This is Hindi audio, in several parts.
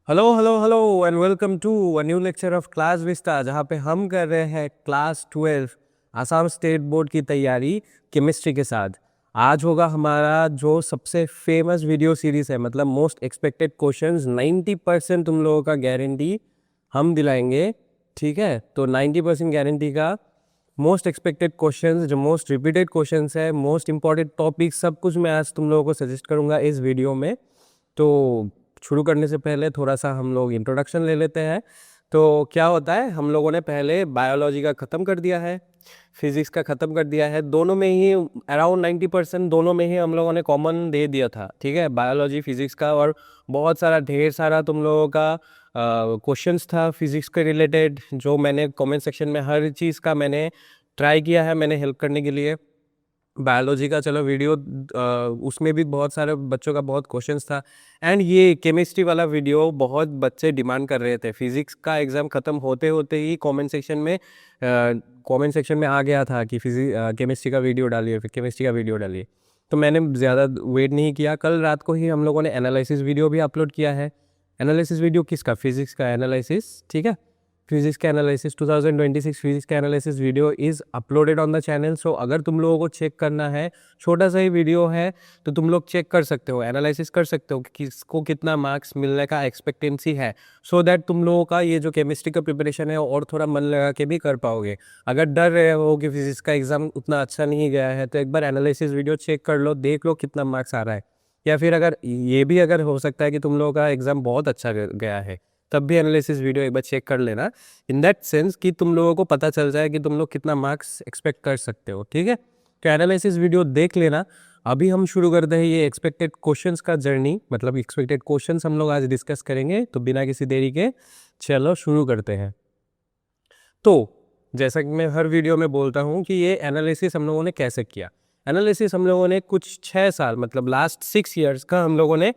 Hello hello hello and welcome to a new lecture of Class Vista, जहाँ पे हम कर रहे हैं क्लास 12 आसाम स्टेट बोर्ड की तैयारी केमिस्ट्री के साथ। आज होगा हमारा जो सबसे फेमस वीडियो सीरीज है, मतलब मोस्ट एक्सपेक्टेड क्वेश्चंस। 90% तुम लोगों का गारंटी हम दिलाएंगे। ठीक है, तो 90% गारंटी का मोस्ट एक्सपेक्टेड क्वेश्चंस, जो मोस्ट रिपीटेड क्वेश्चंस है, मोस्ट इंपॉर्टेंट टॉपिक, सब कुछ मैं आज तुम लोगों को सजेस्ट करूंगा इस वीडियो में। तो शुरू करने से पहले थोड़ा सा हम लोग इंट्रोडक्शन ले लेते हैं। तो क्या होता है, हम लोगों ने पहले बायोलॉजी का ख़त्म कर दिया है, फिजिक्स का ख़त्म कर दिया है। दोनों में ही अराउंड 90% दोनों में ही हम लोगों ने कॉमन दे दिया था। ठीक है, बायोलॉजी फिजिक्स का, और बहुत सारा ढेर सारा तुम लोगों का क्वेश्चंस था फिजिक्स के रिलेटेड, जो मैंने कमेंट सेक्शन में हर चीज़ का मैंने ट्राई किया है, मैंने हेल्प करने के लिए। बायोलॉजी का चलो वीडियो, उसमें भी बहुत सारे बच्चों का बहुत क्वेश्चंस था। एंड ये केमिस्ट्री वाला वीडियो बहुत बच्चे डिमांड कर रहे थे। फिजिक्स का एग्ज़ाम ख़त्म होते होते ही कमेंट सेक्शन में आ गया था कि केमिस्ट्री का वीडियो डालिए, फिर केमिस्ट्री का वीडियो डालिए। तो मैंने ज़्यादा वेट नहीं किया, कल रात को ही हम लोगों ने एनालिसिस वीडियो भी अपलोड किया है। एनालिसिस वीडियो किसका? फिजिक्स का एनालिसिस। ठीक है, फिजिक्स का एनालिसिस 2026 फिजिक्स का analysis video is uploaded on the channel. So अगर तुम लोगों को चेक करना है, छोटा सा ही वीडियो है, तो तुम लोग चेक कर सकते हो, एनालिसिस कर सकते हो कि किसको कितना मार्क्स मिलने का एक्सपेक्टेंसी है, सो दैट तुम लोगों का ये जो केमिस्ट्री का प्रिपरेशन है और थोड़ा मन लगा के भी कर पाओगे। अगर डर रहे हो कि फिजिक्स का एग्ज़ाम उतना अच्छा नहीं गया है, तो एक बार एनालिसिस वीडियो चेक कर लो, देख लो कितना मार्क्स आ रहा है। या फिर अगर ये भी अगर हो सकता है कि तुम लोगों का एग्ज़ाम बहुत अच्छा गया है, तब भी एनालिसिस वीडियो एक बार चेक कर लेना, इन दैट सेंस कि तुम लोगों को पता चल जाए कि तुम लोग कितना मार्क्स एक्सपेक्ट कर सकते हो। ठीक है, तो एनालिसिस वीडियो देख लेना। अभी हम शुरू करते हैं ये एक्सपेक्टेड क्वेश्चंस का जर्नी, मतलब एक्सपेक्टेड क्वेश्चंस हम लोग आज डिस्कस करेंगे। तो बिना किसी देरी के चलो शुरू करते हैं। तो जैसा कि मैं हर वीडियो में बोलता हूँ कि ये एनालिसिस हम लोगों ने कैसे किया। एनालिसिस हम लोगों ने कुछ 6 साल, मतलब लास्ट 6 ईयर्स का हम लोगों ने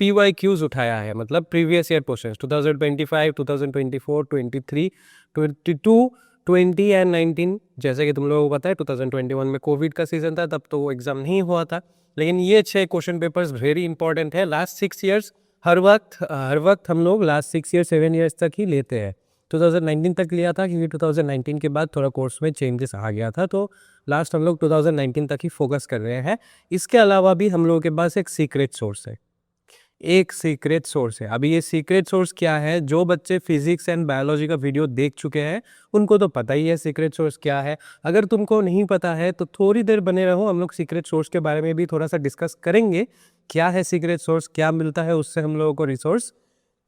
PYQs उठाया है, मतलब प्रीवियस ईयर क्वेश्चंस 2025, 2024, 23, 22, 20 एंड 19। जैसे कि तुम लोगों को पता है 2021 में कोविड का सीजन था, तब तो वो एग्ज़ाम नहीं हुआ था। लेकिन ये 6 क्वेश्चन पेपर्स वेरी इंपॉर्टेंट है लास्ट 6 ईयर्स। हर वक्त हम लोग लास्ट 6 ईयर 7 ईयर्स तक ही लेते हैं। 2019 तक लिया था, क्योंकि 2019 के बाद थोड़ा कोर्स में चेंजेस आ गया था, तो लास्ट हम लोग 2019 तक ही फोकस कर रहे हैं। इसके अलावा भी हम लोगों के पास एक सीक्रेट सोर्स है, एक सीक्रेट सोर्स है। अभी ये सीक्रेट सोर्स क्या है, जो बच्चे फिजिक्स एंड बायोलॉजी का वीडियो देख चुके हैं उनको तो पता ही है सीक्रेट सोर्स क्या है। अगर तुमको नहीं पता है तो थोड़ी देर बने रहो, हम लोग सीक्रेट सोर्स के बारे में भी थोड़ा सा डिस्कस करेंगे। क्या है सीक्रेट सोर्स, क्या मिलता है उससे हम लोगों को रिसोर्स।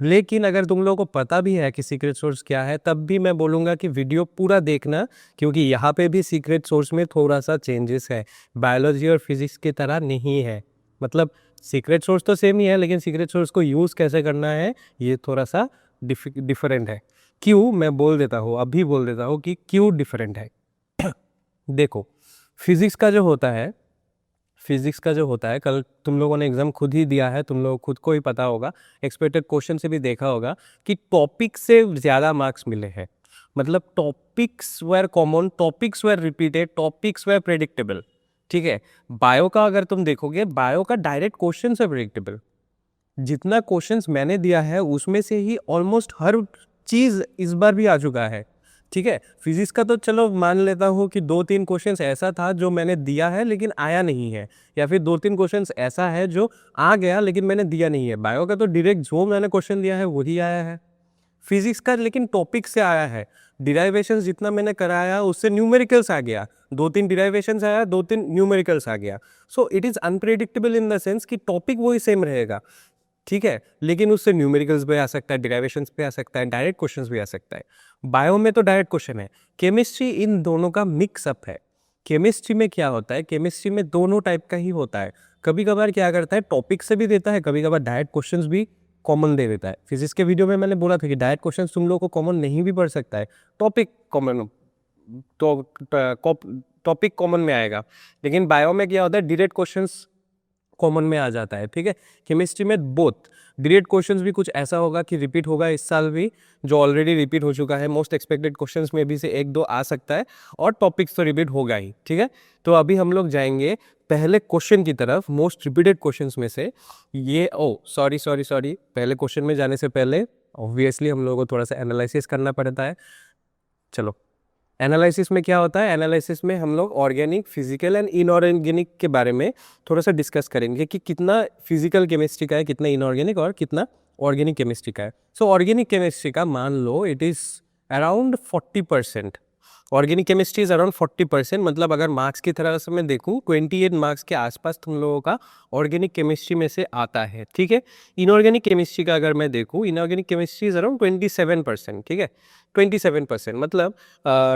लेकिन अगर तुम लोगों को पता भी है कि सीक्रेट सोर्स क्या है, तब भी मैं बोलूँगा कि वीडियो पूरा देखना, क्योंकि यहाँ पे भी सीक्रेट सोर्स में थोड़ा सा चेंजेस है, बायोलॉजी और फिजिक्स की तरह नहीं है। मतलब सीक्रेट सोर्स तो सेम ही है, लेकिन सीक्रेट सोर्स को यूज़ कैसे करना है ये थोड़ा सा डिफरेंट है। क्यों, मैं बोल देता हूँ, अभी बोल देता हूँ कि क्यों डिफरेंट है। देखो, फिजिक्स का जो होता है, फिजिक्स का जो होता है, कल तुम लोगों ने एग्जाम खुद ही दिया है, तुम लोग खुद को ही पता होगा, एक्सपेक्टेड क्वेश्चन से भी देखा होगा कि टॉपिक से ज़्यादा मार्क्स मिले हैं। मतलब topics were common, topics were repeated, topics were predictable. ठीक है, बायो का अगर तुम देखोगे, बायो का डायरेक्ट क्वेश्चन है प्रेडिक्टेबल। जितना क्वेश्चंस मैंने दिया है उसमें से ही ऑलमोस्ट हर चीज़ इस बार भी आ चुका है। ठीक है, फिजिक्स का तो चलो मान लेता हूँ कि 2-3 क्वेश्चंस ऐसा था जो मैंने दिया है लेकिन आया नहीं है, या फिर 2-3 क्वेश्चंस ऐसा है जो आ गया लेकिन मैंने दिया नहीं है। बायो का तो डायरेक्ट जो मैंने क्वेश्चन दिया है वही आया है। फिजिक्स का लेकिन टॉपिक से आया है, डिराइवेशंस जितना मैंने कराया उससे न्यूमेरिकल्स आ गया, 2-3 डिराइवेशंस आया, 2-3 न्यूमेरिकल्स आ गया। सो it is unpredictable in the sense कि टॉपिक वही सेम रहेगा। ठीक है, लेकिन उससे न्यूमेरिकल्स भी आ सकता है, डिराइवेशंस भी आ सकता है, डायरेक्ट क्वेश्चंस भी आ सकता है। बायो में तो डायरेक्ट क्वेश्चन है, केमिस्ट्री इन दोनों का मिक्सअप है। केमिस्ट्री में क्या होता है, केमिस्ट्री में दोनों टाइप का ही होता है। कभी कभार क्या करता है, टॉपिक से भी देता है, कभी कभार डायरेक्ट क्वेश्चंस भी कॉमन दे देता है। फिजिक्स के वीडियो में मैंने बोला था कि डायरेक्ट क्वेश्चंस तुम लोगों को कॉमन नहीं भी पड़ सकता है, टॉपिक कॉमन, तो टॉपिक कॉमन में आएगा। लेकिन बायो में क्या होता है, डायरेक्ट क्वेश्चंस कॉमन में आ जाता है, ठीक है। केमिस्ट्री में बोथ ग्रेड क्वेश्चंस भी कुछ ऐसा होगा कि रिपीट होगा इस साल भी, जो ऑलरेडी रिपीट हो चुका है, मोस्ट एक्सपेक्टेड क्वेश्चंस में भी से एक दो आ सकता है, और टॉपिक्स तो रिपीट होगा ही, ठीक है। तो अभी हम लोग जाएंगे पहले क्वेश्चन की तरफ, मोस्ट रिपीटेड क्वेश्चंस में से ये सॉरी पहले क्वेश्चन में जाने से पहले ऑब्वियसली हम लोगों को थोड़ा सा एनालिसिस करना पड़ता है। चलो, एनालिसिस में क्या होता है, एनालिसिस में हम लोग ऑर्गेनिक, फिजिकल एंड इनऑर्गेनिक के बारे में थोड़ा सा डिस्कस करेंगे कि कितना फिजिकल केमिस्ट्री का है, कितना इनऑर्गेनिक, और कितना ऑर्गेनिक केमिस्ट्री का है। सो ऑर्गेनिक केमिस्ट्री का मान लो it is around 40%। Organic chemistry is around 40%, मतलब अगर मार्क्स की तरह से मैं देखूँ 28 मार्क्स के आसपास तुम लोगों का ऑर्गेनिक केमिस्ट्री में से आता है, ठीक है। इनऑर्गेनिक केमिस्ट्री का अगर मैं देखूँ, इनऑर्गेनिक केमिस्ट्री इज अराउंड 27%, ठीक है। 27% मतलब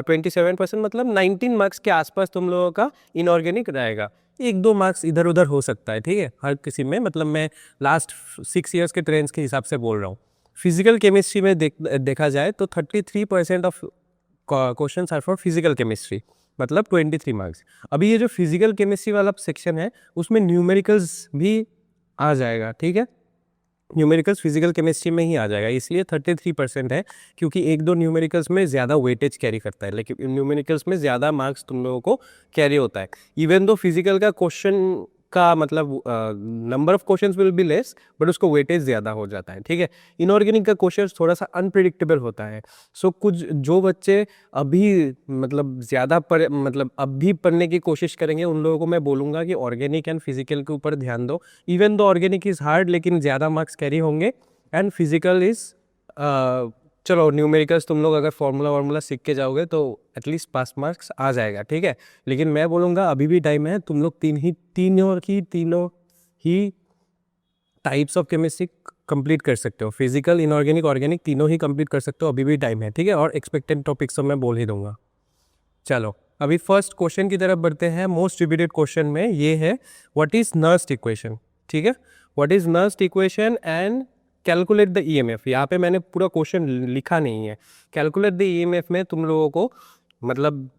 27% मतलब 19 मार्क्स के आसपास तुम लोगों का इनऑर्गेनिक रहेगा। एक दो मार्क्स इधर उधर हो सकता है, ठीक है, हर किसी में, मतलब मैं लास्ट 6 ईयर्स के ट्रेंड्स के हिसाब से बोल रहा हूँ। फिजिकल केमिस्ट्री में देखा जाए तो 33% of questions are for physical chemistry, मतलब 23 मार्क्स। अभी ये जो फिजिकल केमिस्ट्री वाला सेक्शन है उसमें न्यूमेरिकल्स भी आ जाएगा, ठीक है। न्यूमेरिकल्स फिजिकल केमिस्ट्री में ही आ जाएगा, इसलिए 33% है, क्योंकि एक दो न्यूमेरिकल्स में ज़्यादा वेटेज कैरी करता है, लेकिन न्यूमेरिकल्स में ज़्यादा मार्क्स तुम लोगों को कैरी होता है। इवन दो फिजिकल का क्वेश्चन का मतलब number of questions will be less, but उसको वेटेज ज़्यादा हो जाता है, ठीक है। इनऑर्गेनिक का क्वेश्चन थोड़ा सा अनप्रिडिक्टेबल होता है। सो कुछ जो बच्चे अभी मतलब ज़्यादा मतलब अभी पढ़ने की कोशिश करेंगे, उन लोगों को मैं बोलूँगा कि ऑर्गेनिक एंड फिजिकल के ऊपर ध्यान दो। Even though organic is hard, लेकिन ज़्यादा मार्क्स कैरी होंगे, एंड फिजिकल इज़ चलो न्यूमेरिकल्स तुम लोग अगर फार्मूला सीख के जाओगे तो एटलीस्ट पास मार्क्स आ जाएगा, ठीक है। लेकिन मैं बोलूँगा अभी भी टाइम है, तुम लोग तीनों ही टाइप्स ऑफ केमिस्ट्री कंप्लीट कर सकते हो, फिजिकल, इनऑर्गेनिक, ऑर्गेनिक तीनों ही कंप्लीट कर सकते हो, अभी भी टाइम है, ठीक है। और एक्सपेक्टेड टॉपिक्स तो मैं बोल ही दूंगा। चलो अभी फर्स्ट क्वेश्चन की तरफ बढ़ते हैं। मोस्ट रिपीटेड क्वेश्चन में ये है, व्हाट इज नर्स्ट इक्वेशन, ठीक है। What is Nernst equation and calculate the EMF. यहाँ पे मैंने पूरा क्वेश्चन लिखा नहीं है। कैलकुलेट द ईएमएफ में तुम लोगों को मतलब,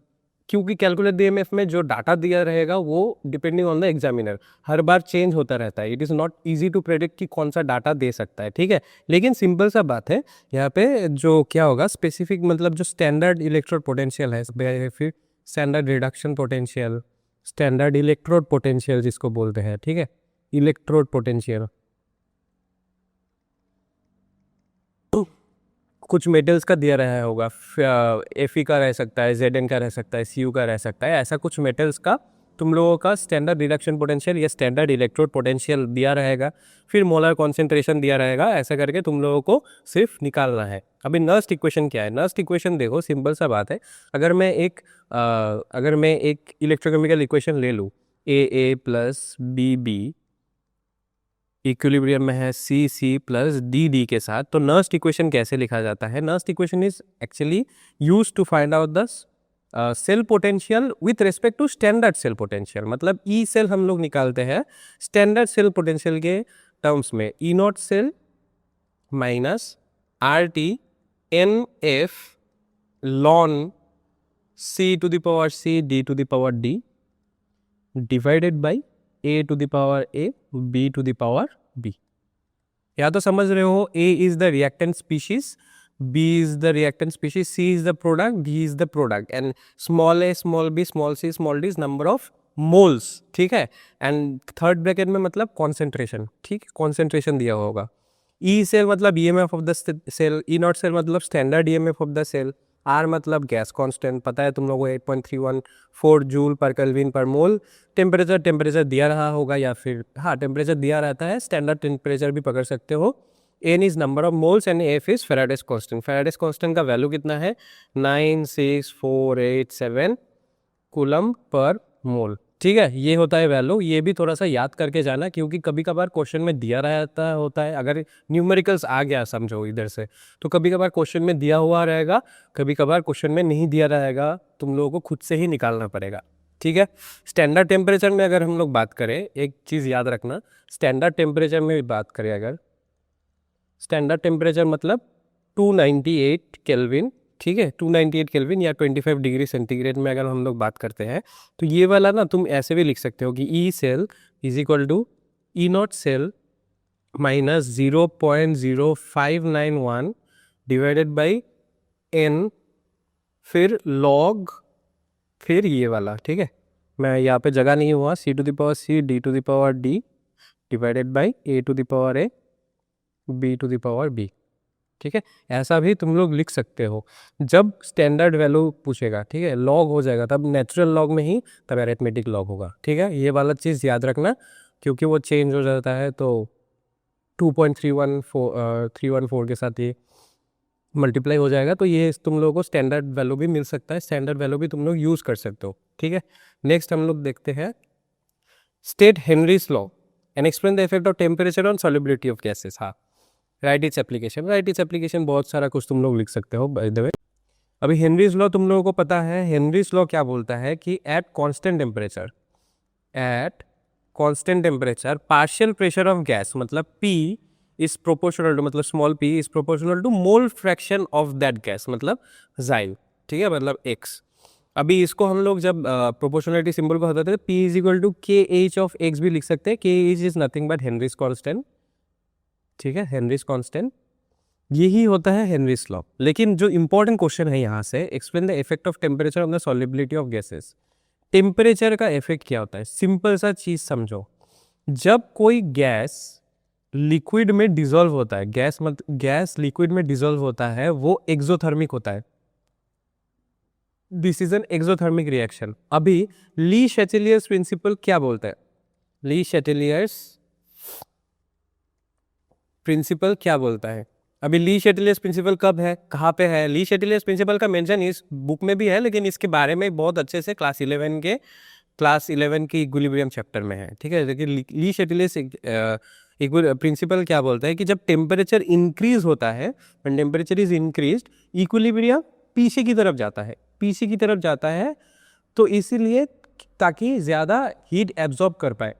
क्योंकि कैलकुलेट द ईएमएफ में जो डाटा दिया रहेगा वो डिपेंडिंग ऑन द एग्जामिनर हर बार चेंज होता रहता है। It is not easy to predict कि कौन सा डाटा दे सकता है, ठीक है। लेकिन सिंपल सा बात है, यहाँ पे जो क्या होगा स्पेसिफिक, मतलब जो स्टैंडर्ड इलेक्ट्रोड पोटेंशियल है, फिर standard reduction potential, standard electrode potential जिसको बोलते हैं, ठीक है, इलेक्ट्रोड पोटेंशियल। कुछ मेटल्स का दिया रहा होगा, Fe का रह सकता है, Zn का रह सकता है, Cu का रह सकता है, ऐसा कुछ मेटल्स का तुम लोगों का स्टैंडर्ड रिडक्शन पोटेंशियल या स्टैंडर्ड इलेक्ट्रोड पोटेंशियल दिया रहेगा, फिर मोलर कॉन्सेंट्रेशन दिया रहेगा, ऐसा करके तुम लोगों को सिर्फ निकालना है। अभी नर्स्ट इक्वेशन क्या है? नर्स्ट इक्वेशन देखो, सिंपल सा बात है। अगर मैं एक इलेक्ट्रोकेमिकल इक्वेशन ले लूँ, AA प्लस BB इक्विलिब्रियम में है C प्लस D के साथ, तो नर्स्ट इक्वेशन कैसे लिखा जाता है? Nernst equation is actually use to find out the cell potential with respect to standard cell potential. मतलब ई सेल हम लोग निकालते हैं स्टैंडर्ड सेल पोटेंशियल के टर्म्स में, E not cell minus RT NF ln C to the power C D to the power D divided by A to the power A B to the power B। या तो समझ रहे हो, A is the reactant species, B is the reactant species, C is the product, D is the product, and small a, small b, small c, small d is number of moles, ठीक है। एंड थर्ड ब्रैकेट में मतलब कॉन्सेंट्रेशन, ठीक है, कॉन्सेंट्रेशन दिया होगा। ई सेल मतलब EMF of the cell, E not cell मतलब standard EMF of the cell, R मतलब गैस कांस्टेंट, पता है तुम लोगों को 8.314 जूल पर केल्विन पर मोल। टेम्परेचर दिया रहा होगा, या फिर हाँ टेम्परेचर दिया रहता है, स्टैंडर्ड टेम्परेचर भी पकड़ सकते हो। N is number of moles and F is Faraday's constant. Faraday's constant का वैल्यू कितना है? 96487 कूलम पर मोल, ठीक है। ये होता है वैल्यू। ये भी थोड़ा सा याद करके जाना, क्योंकि कभी कभार क्वेश्चन में दिया रहता होता है। अगर न्यूमेरिकल्स आ गया समझो इधर से, तो कभी कभार क्वेश्चन में दिया हुआ रहेगा, कभी कभार क्वेश्चन में नहीं दिया रहेगा, तुम लोगों को खुद से ही निकालना पड़ेगा, ठीक है। स्टैंडर्ड टेम्परेचर में अगर हम लोग बात करें, एक चीज़ याद रखना, स्टैंडर्ड टेम्परेचर में भी बात करें अगर, स्टैंडर्ड टेम्परेचर मतलब 298 केल्विन, ठीक है, 298 केल्विन या 25 डिग्री सेंटीग्रेड में अगर हम लोग बात करते हैं, तो ये वाला ना तुम ऐसे भी लिख सकते हो कि E cell is equal to E not cell minus 0.0591 divided by n, फिर log, फिर ये वाला, ठीक है। मैं यहाँ पे जगह नहीं हुआ, c to the power c d to the power d divided by a to the power a b to the power b, ठीक है। ऐसा भी तुम लोग लिख सकते हो जब स्टैंडर्ड वैल्यू पूछेगा, ठीक है। लॉग हो जाएगा तब नेचुरल लॉग में ही, तब अरिथमेटिक लॉग होगा, ठीक है। ये वाला चीज़ याद रखना क्योंकि वो चेंज हो जाता है, तो 2.314 के साथ ये मल्टीप्लाई हो जाएगा, तो ये तुम लोगों को स्टैंडर्ड वैल्यू भी मिल सकता है, स्टैंडर्ड वैल्यू भी तुम लोग यूज़ कर सकते हो, ठीक है। नेक्स्ट हम लोग देखते हैं state Henry's law and explain the effect of temperature on solubility of gases. हाँ, right it's application, right it's application बहुत सारा कुछ तुम लोग लिख सकते हो बाय द वे। अभी हेनरीज लॉ तुम लोगों को पता है। हेनरीज लॉ क्या बोलता है कि at constant temperature partial pressure of gas, मतलब P इज प्रोपोर्शनल टू, मतलब small p is proportional to mole fraction of that gas, मतलब जाइल, ठीक है, मतलब x। अभी इसको हम लोग जब प्रोपोर्शनलिटी सिंबल को हटाते हैं, P is equal to KH of x भी लिख सकते हैं। KH is nothing but Henry's constant, ठीक है, हेनरीज कांस्टेंट। यही होता है हेनरीज लॉ। लेकिन जो इंपॉर्टेंट क्वेश्चन है यहाँ से, explain the effect of temperature on the solubility of gases. Temperature का इफेक्ट क्या होता है? सिंपल सा चीज समझो, जब कोई गैस लिक्विड में डिसॉल्व होता है, गैस लिक्विड में डिसॉल्व होता है, वो एक्सोथर्मिक होता है। This is an exothermic reaction. अभी ली शैटेलियर्स प्रिंसिपल क्या बोलता है? ली शैटेलियर्स प्रिंसिपल क्या बोलता है? अभी ली शैटेलियर्स प्रिंसिपल कब है, कहाँ पे है? ली शैटेलियर्स प्रिंसिपल का मेंशन इस बुक में भी है, लेकिन इसके बारे में बहुत अच्छे से क्लास 11 के इक्विलिब्रियम चैप्टर में है, ठीक है। लेकिन ली शैटेलियर्स प्रिंसिपल क्या बोलता है कि जब टेम्परेचर इंक्रीज होता है, when temperature is increased, equilibrium पीछे की तरफ जाता है, तो इसीलिए ताकि ज़्यादा हीट एब्जॉर्ब कर पाए।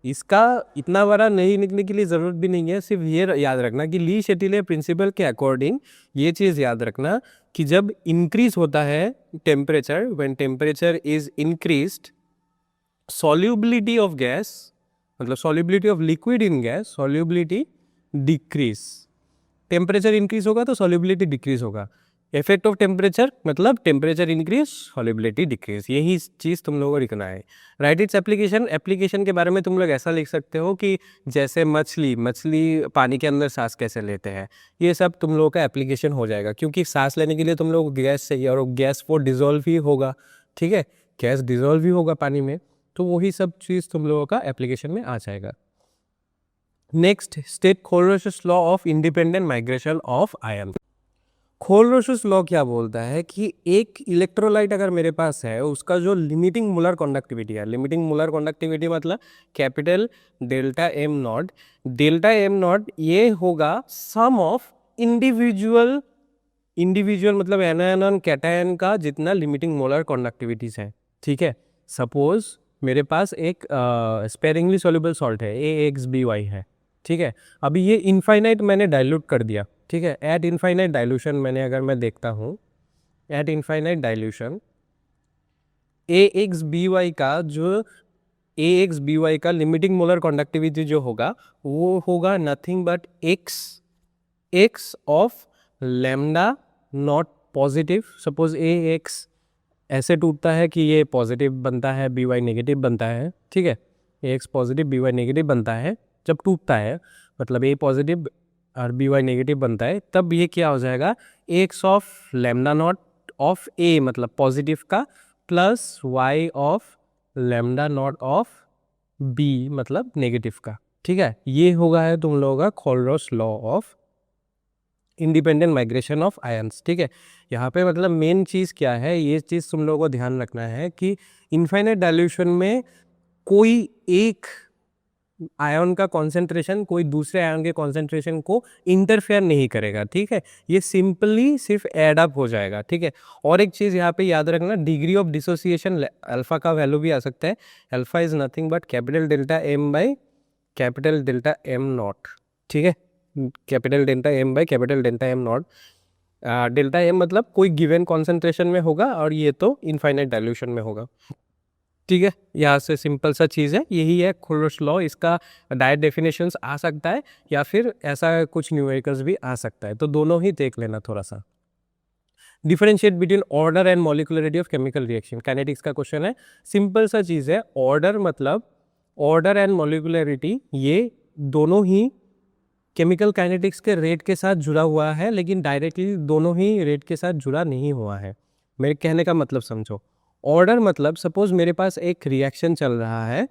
इसका इतना बड़ा नहीं लिखने की लिए ज़रूरत भी नहीं है, सिर्फ ये याद रखना कि ली शैटेलियर प्रिंसिपल के अकॉर्डिंग ये चीज़ याद रखना कि जब इंक्रीज होता है temperature, when temperature is increased, solubility of gas, मतलब solubility of liquid in gas, solubility decrease. Temperature increase होगा तो सॉल्युबिलिटी डिक्रीज होगा। इफेक्ट ऑफ टेम्परेचर मतलब टेम्परेचर इंक्रीज, सॉल्युबिलिटी डिक्रीज, यही चीज़ तुम लोगों को लिखना है। राइट इट्स एप्लीकेशन के बारे में तुम लोग ऐसा लिख सकते हो कि जैसे मछली पानी के अंदर सांस कैसे लेते हैं, ये सब तुम लोगों का एप्लीकेशन हो जाएगा, क्योंकि सांस लेने के लिए तुम लोग गैस चाहिए और गैस वो डिजोल्व ही होगा, ठीक है, गैस डिजोल्व ही होगा पानी में, तो वही सब चीज़ तुम लोगों का एप्लीकेशन में आ जाएगा। Next, state Kohlrausch's law of independent migration of ion. Kohlrausch's law क्या बोलता है कि एक इलेक्ट्रोलाइट अगर मेरे पास है, उसका जो लिमिटिंग मोलर कंडक्टिविटी है, लिमिटिंग मोलर कंडक्टिविटी मतलब कैपिटल डेल्टा एम नॉट, ये होगा सम ऑफ इंडिविजुअल मतलब एनायन और कैटायन का जितना लिमिटिंग मोलर कंडक्टिविटीज है, ठीक है। सपोज मेरे पास एक स्पेरिंगली सॉल्युबल सॉल्ट है, AXBY है, ठीक है। अभी ये इनफाइनाइट मैंने डाइल्यूट कर दिया, ठीक है। एट इनफाइनाइट डाइल्यूशन मैंने अगर मैं देखता हूँ, एट इनफाइनाइट डाइल्यूशन AXBY का लिमिटिंग मोलर कंडक्टिविटी जो होगा वो होगा nothing but x of lambda not positive. Suppose AX ऐसे टूटता है कि ये पॉजिटिव बनता है, BY नेगेटिव बनता है, ठीक है। AX पॉजिटिव BY नेगेटिव बनता है जब टूटता है, मतलब A पॉजिटिव और BY नेगेटिव बनता है, तब ये क्या हो जाएगा, x of lambda not of A मतलब पॉजिटिव का plus y of lambda not of B मतलब नेगेटिव का, ठीक है। ये होगा है तुम लोगों का Kohlrausch law of independent migration of ions, ठीक है। यहाँ पे मतलब मेन चीज़ क्या है, ये चीज़ तुम लोगों को ध्यान रखना है कि इनफाइनाइट डाइल्यूशन में कोई एक आयन का कॉन्सेंट्रेशन कोई दूसरे आयन के कॉन्सेंट्रेशन को इंटरफेयर नहीं करेगा, ठीक है। ये सिंपली सिर्फ एड अप हो जाएगा, ठीक है। और एक चीज़ यहाँ पे याद रखना, डिग्री ऑफ डिसोसिएशन अल्फा का वैल्यू भी आ सकता है। Alpha is nothing but capital delta M by capital delta M naught, ठीक है। Capital delta M by capital delta M naught. Delta M मतलब कोई गिवन कॉन्सेंट्रेशन में होगा और ये तो इनफाइनाइट डाइल्यूशन में होगा। ठीक है, यहाँ से सिंपल सा चीज़ है, यही है खोरोश लॉ। इसका डायरेक्ट डेफिनेशंस आ सकता है या फिर ऐसा कुछ न्यूमेरिकल्स भी आ सकता है, तो दोनों ही देख लेना थोड़ा सा। Differentiate between order and molecularity of chemical reaction, kinetics का क्वेश्चन है। सिंपल सा चीज़ है, ऑर्डर मतलब ऑर्डर एंड मॉलिक्यूलरिटी ये दोनों ही केमिकल काइनेटिक्स के रेट के साथ जुड़ा हुआ है, लेकिन डायरेक्टली दोनों ही रेट के साथ जुड़ा नहीं हुआ है। मेरे कहने का मतलब समझो। ऑर्डर मतलब सपोज मेरे पास एक रिएक्शन चल रहा है,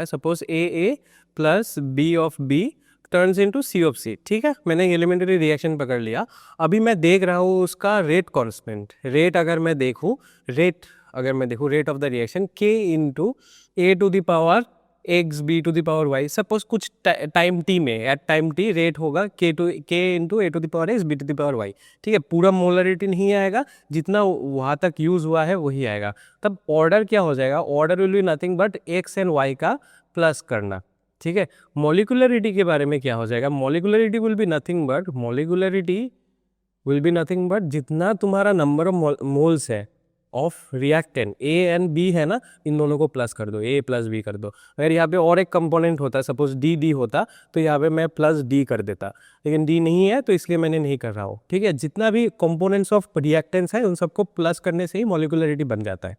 suppose A plus B of B turns into C of C. ठीक है, मैंने एलिमेंट्री रिएक्शन पकड़ लिया। अभी मैं देख रहा हूँ उसका रेट कांस्टेंट। रेट अगर मैं देखूँ rate of the reaction K into A to the power X B to the power Y. Suppose कुछ टाइम टी में, एट टाइम टी रेट होगा K into A to the power X B to the power Y. ठीक है, पूरा मोलरिटी नहीं आएगा, जितना वहाँ तक यूज़ हुआ है वही आएगा। तब ऑर्डर क्या हो जाएगा, order will be nothing but X and Y का प्लस करना। ठीक है, मॉलिक्यूलरिटी के बारे में क्या हो जाएगा, molecularity will be nothing but जितना तुम्हारा नंबर ऑफ मोल्स है of reactant A and B है ना, इन दोनों को प्लस कर दो, ए प्लस बी कर दो। अगर यहाँ पे और एक कंपोनेंट होता, सपोज डी होता, तो यहाँ पे मैं प्लस डी कर देता, लेकिन डी नहीं है तो इसलिए मैंने नहीं कर रहा हूँ। ठीक है, जितना भी कंपोनेंट्स ऑफ रिएक्टेंट्स है उन सबको प्लस करने से ही मॉलिक्यूलरिटी बन जाता है।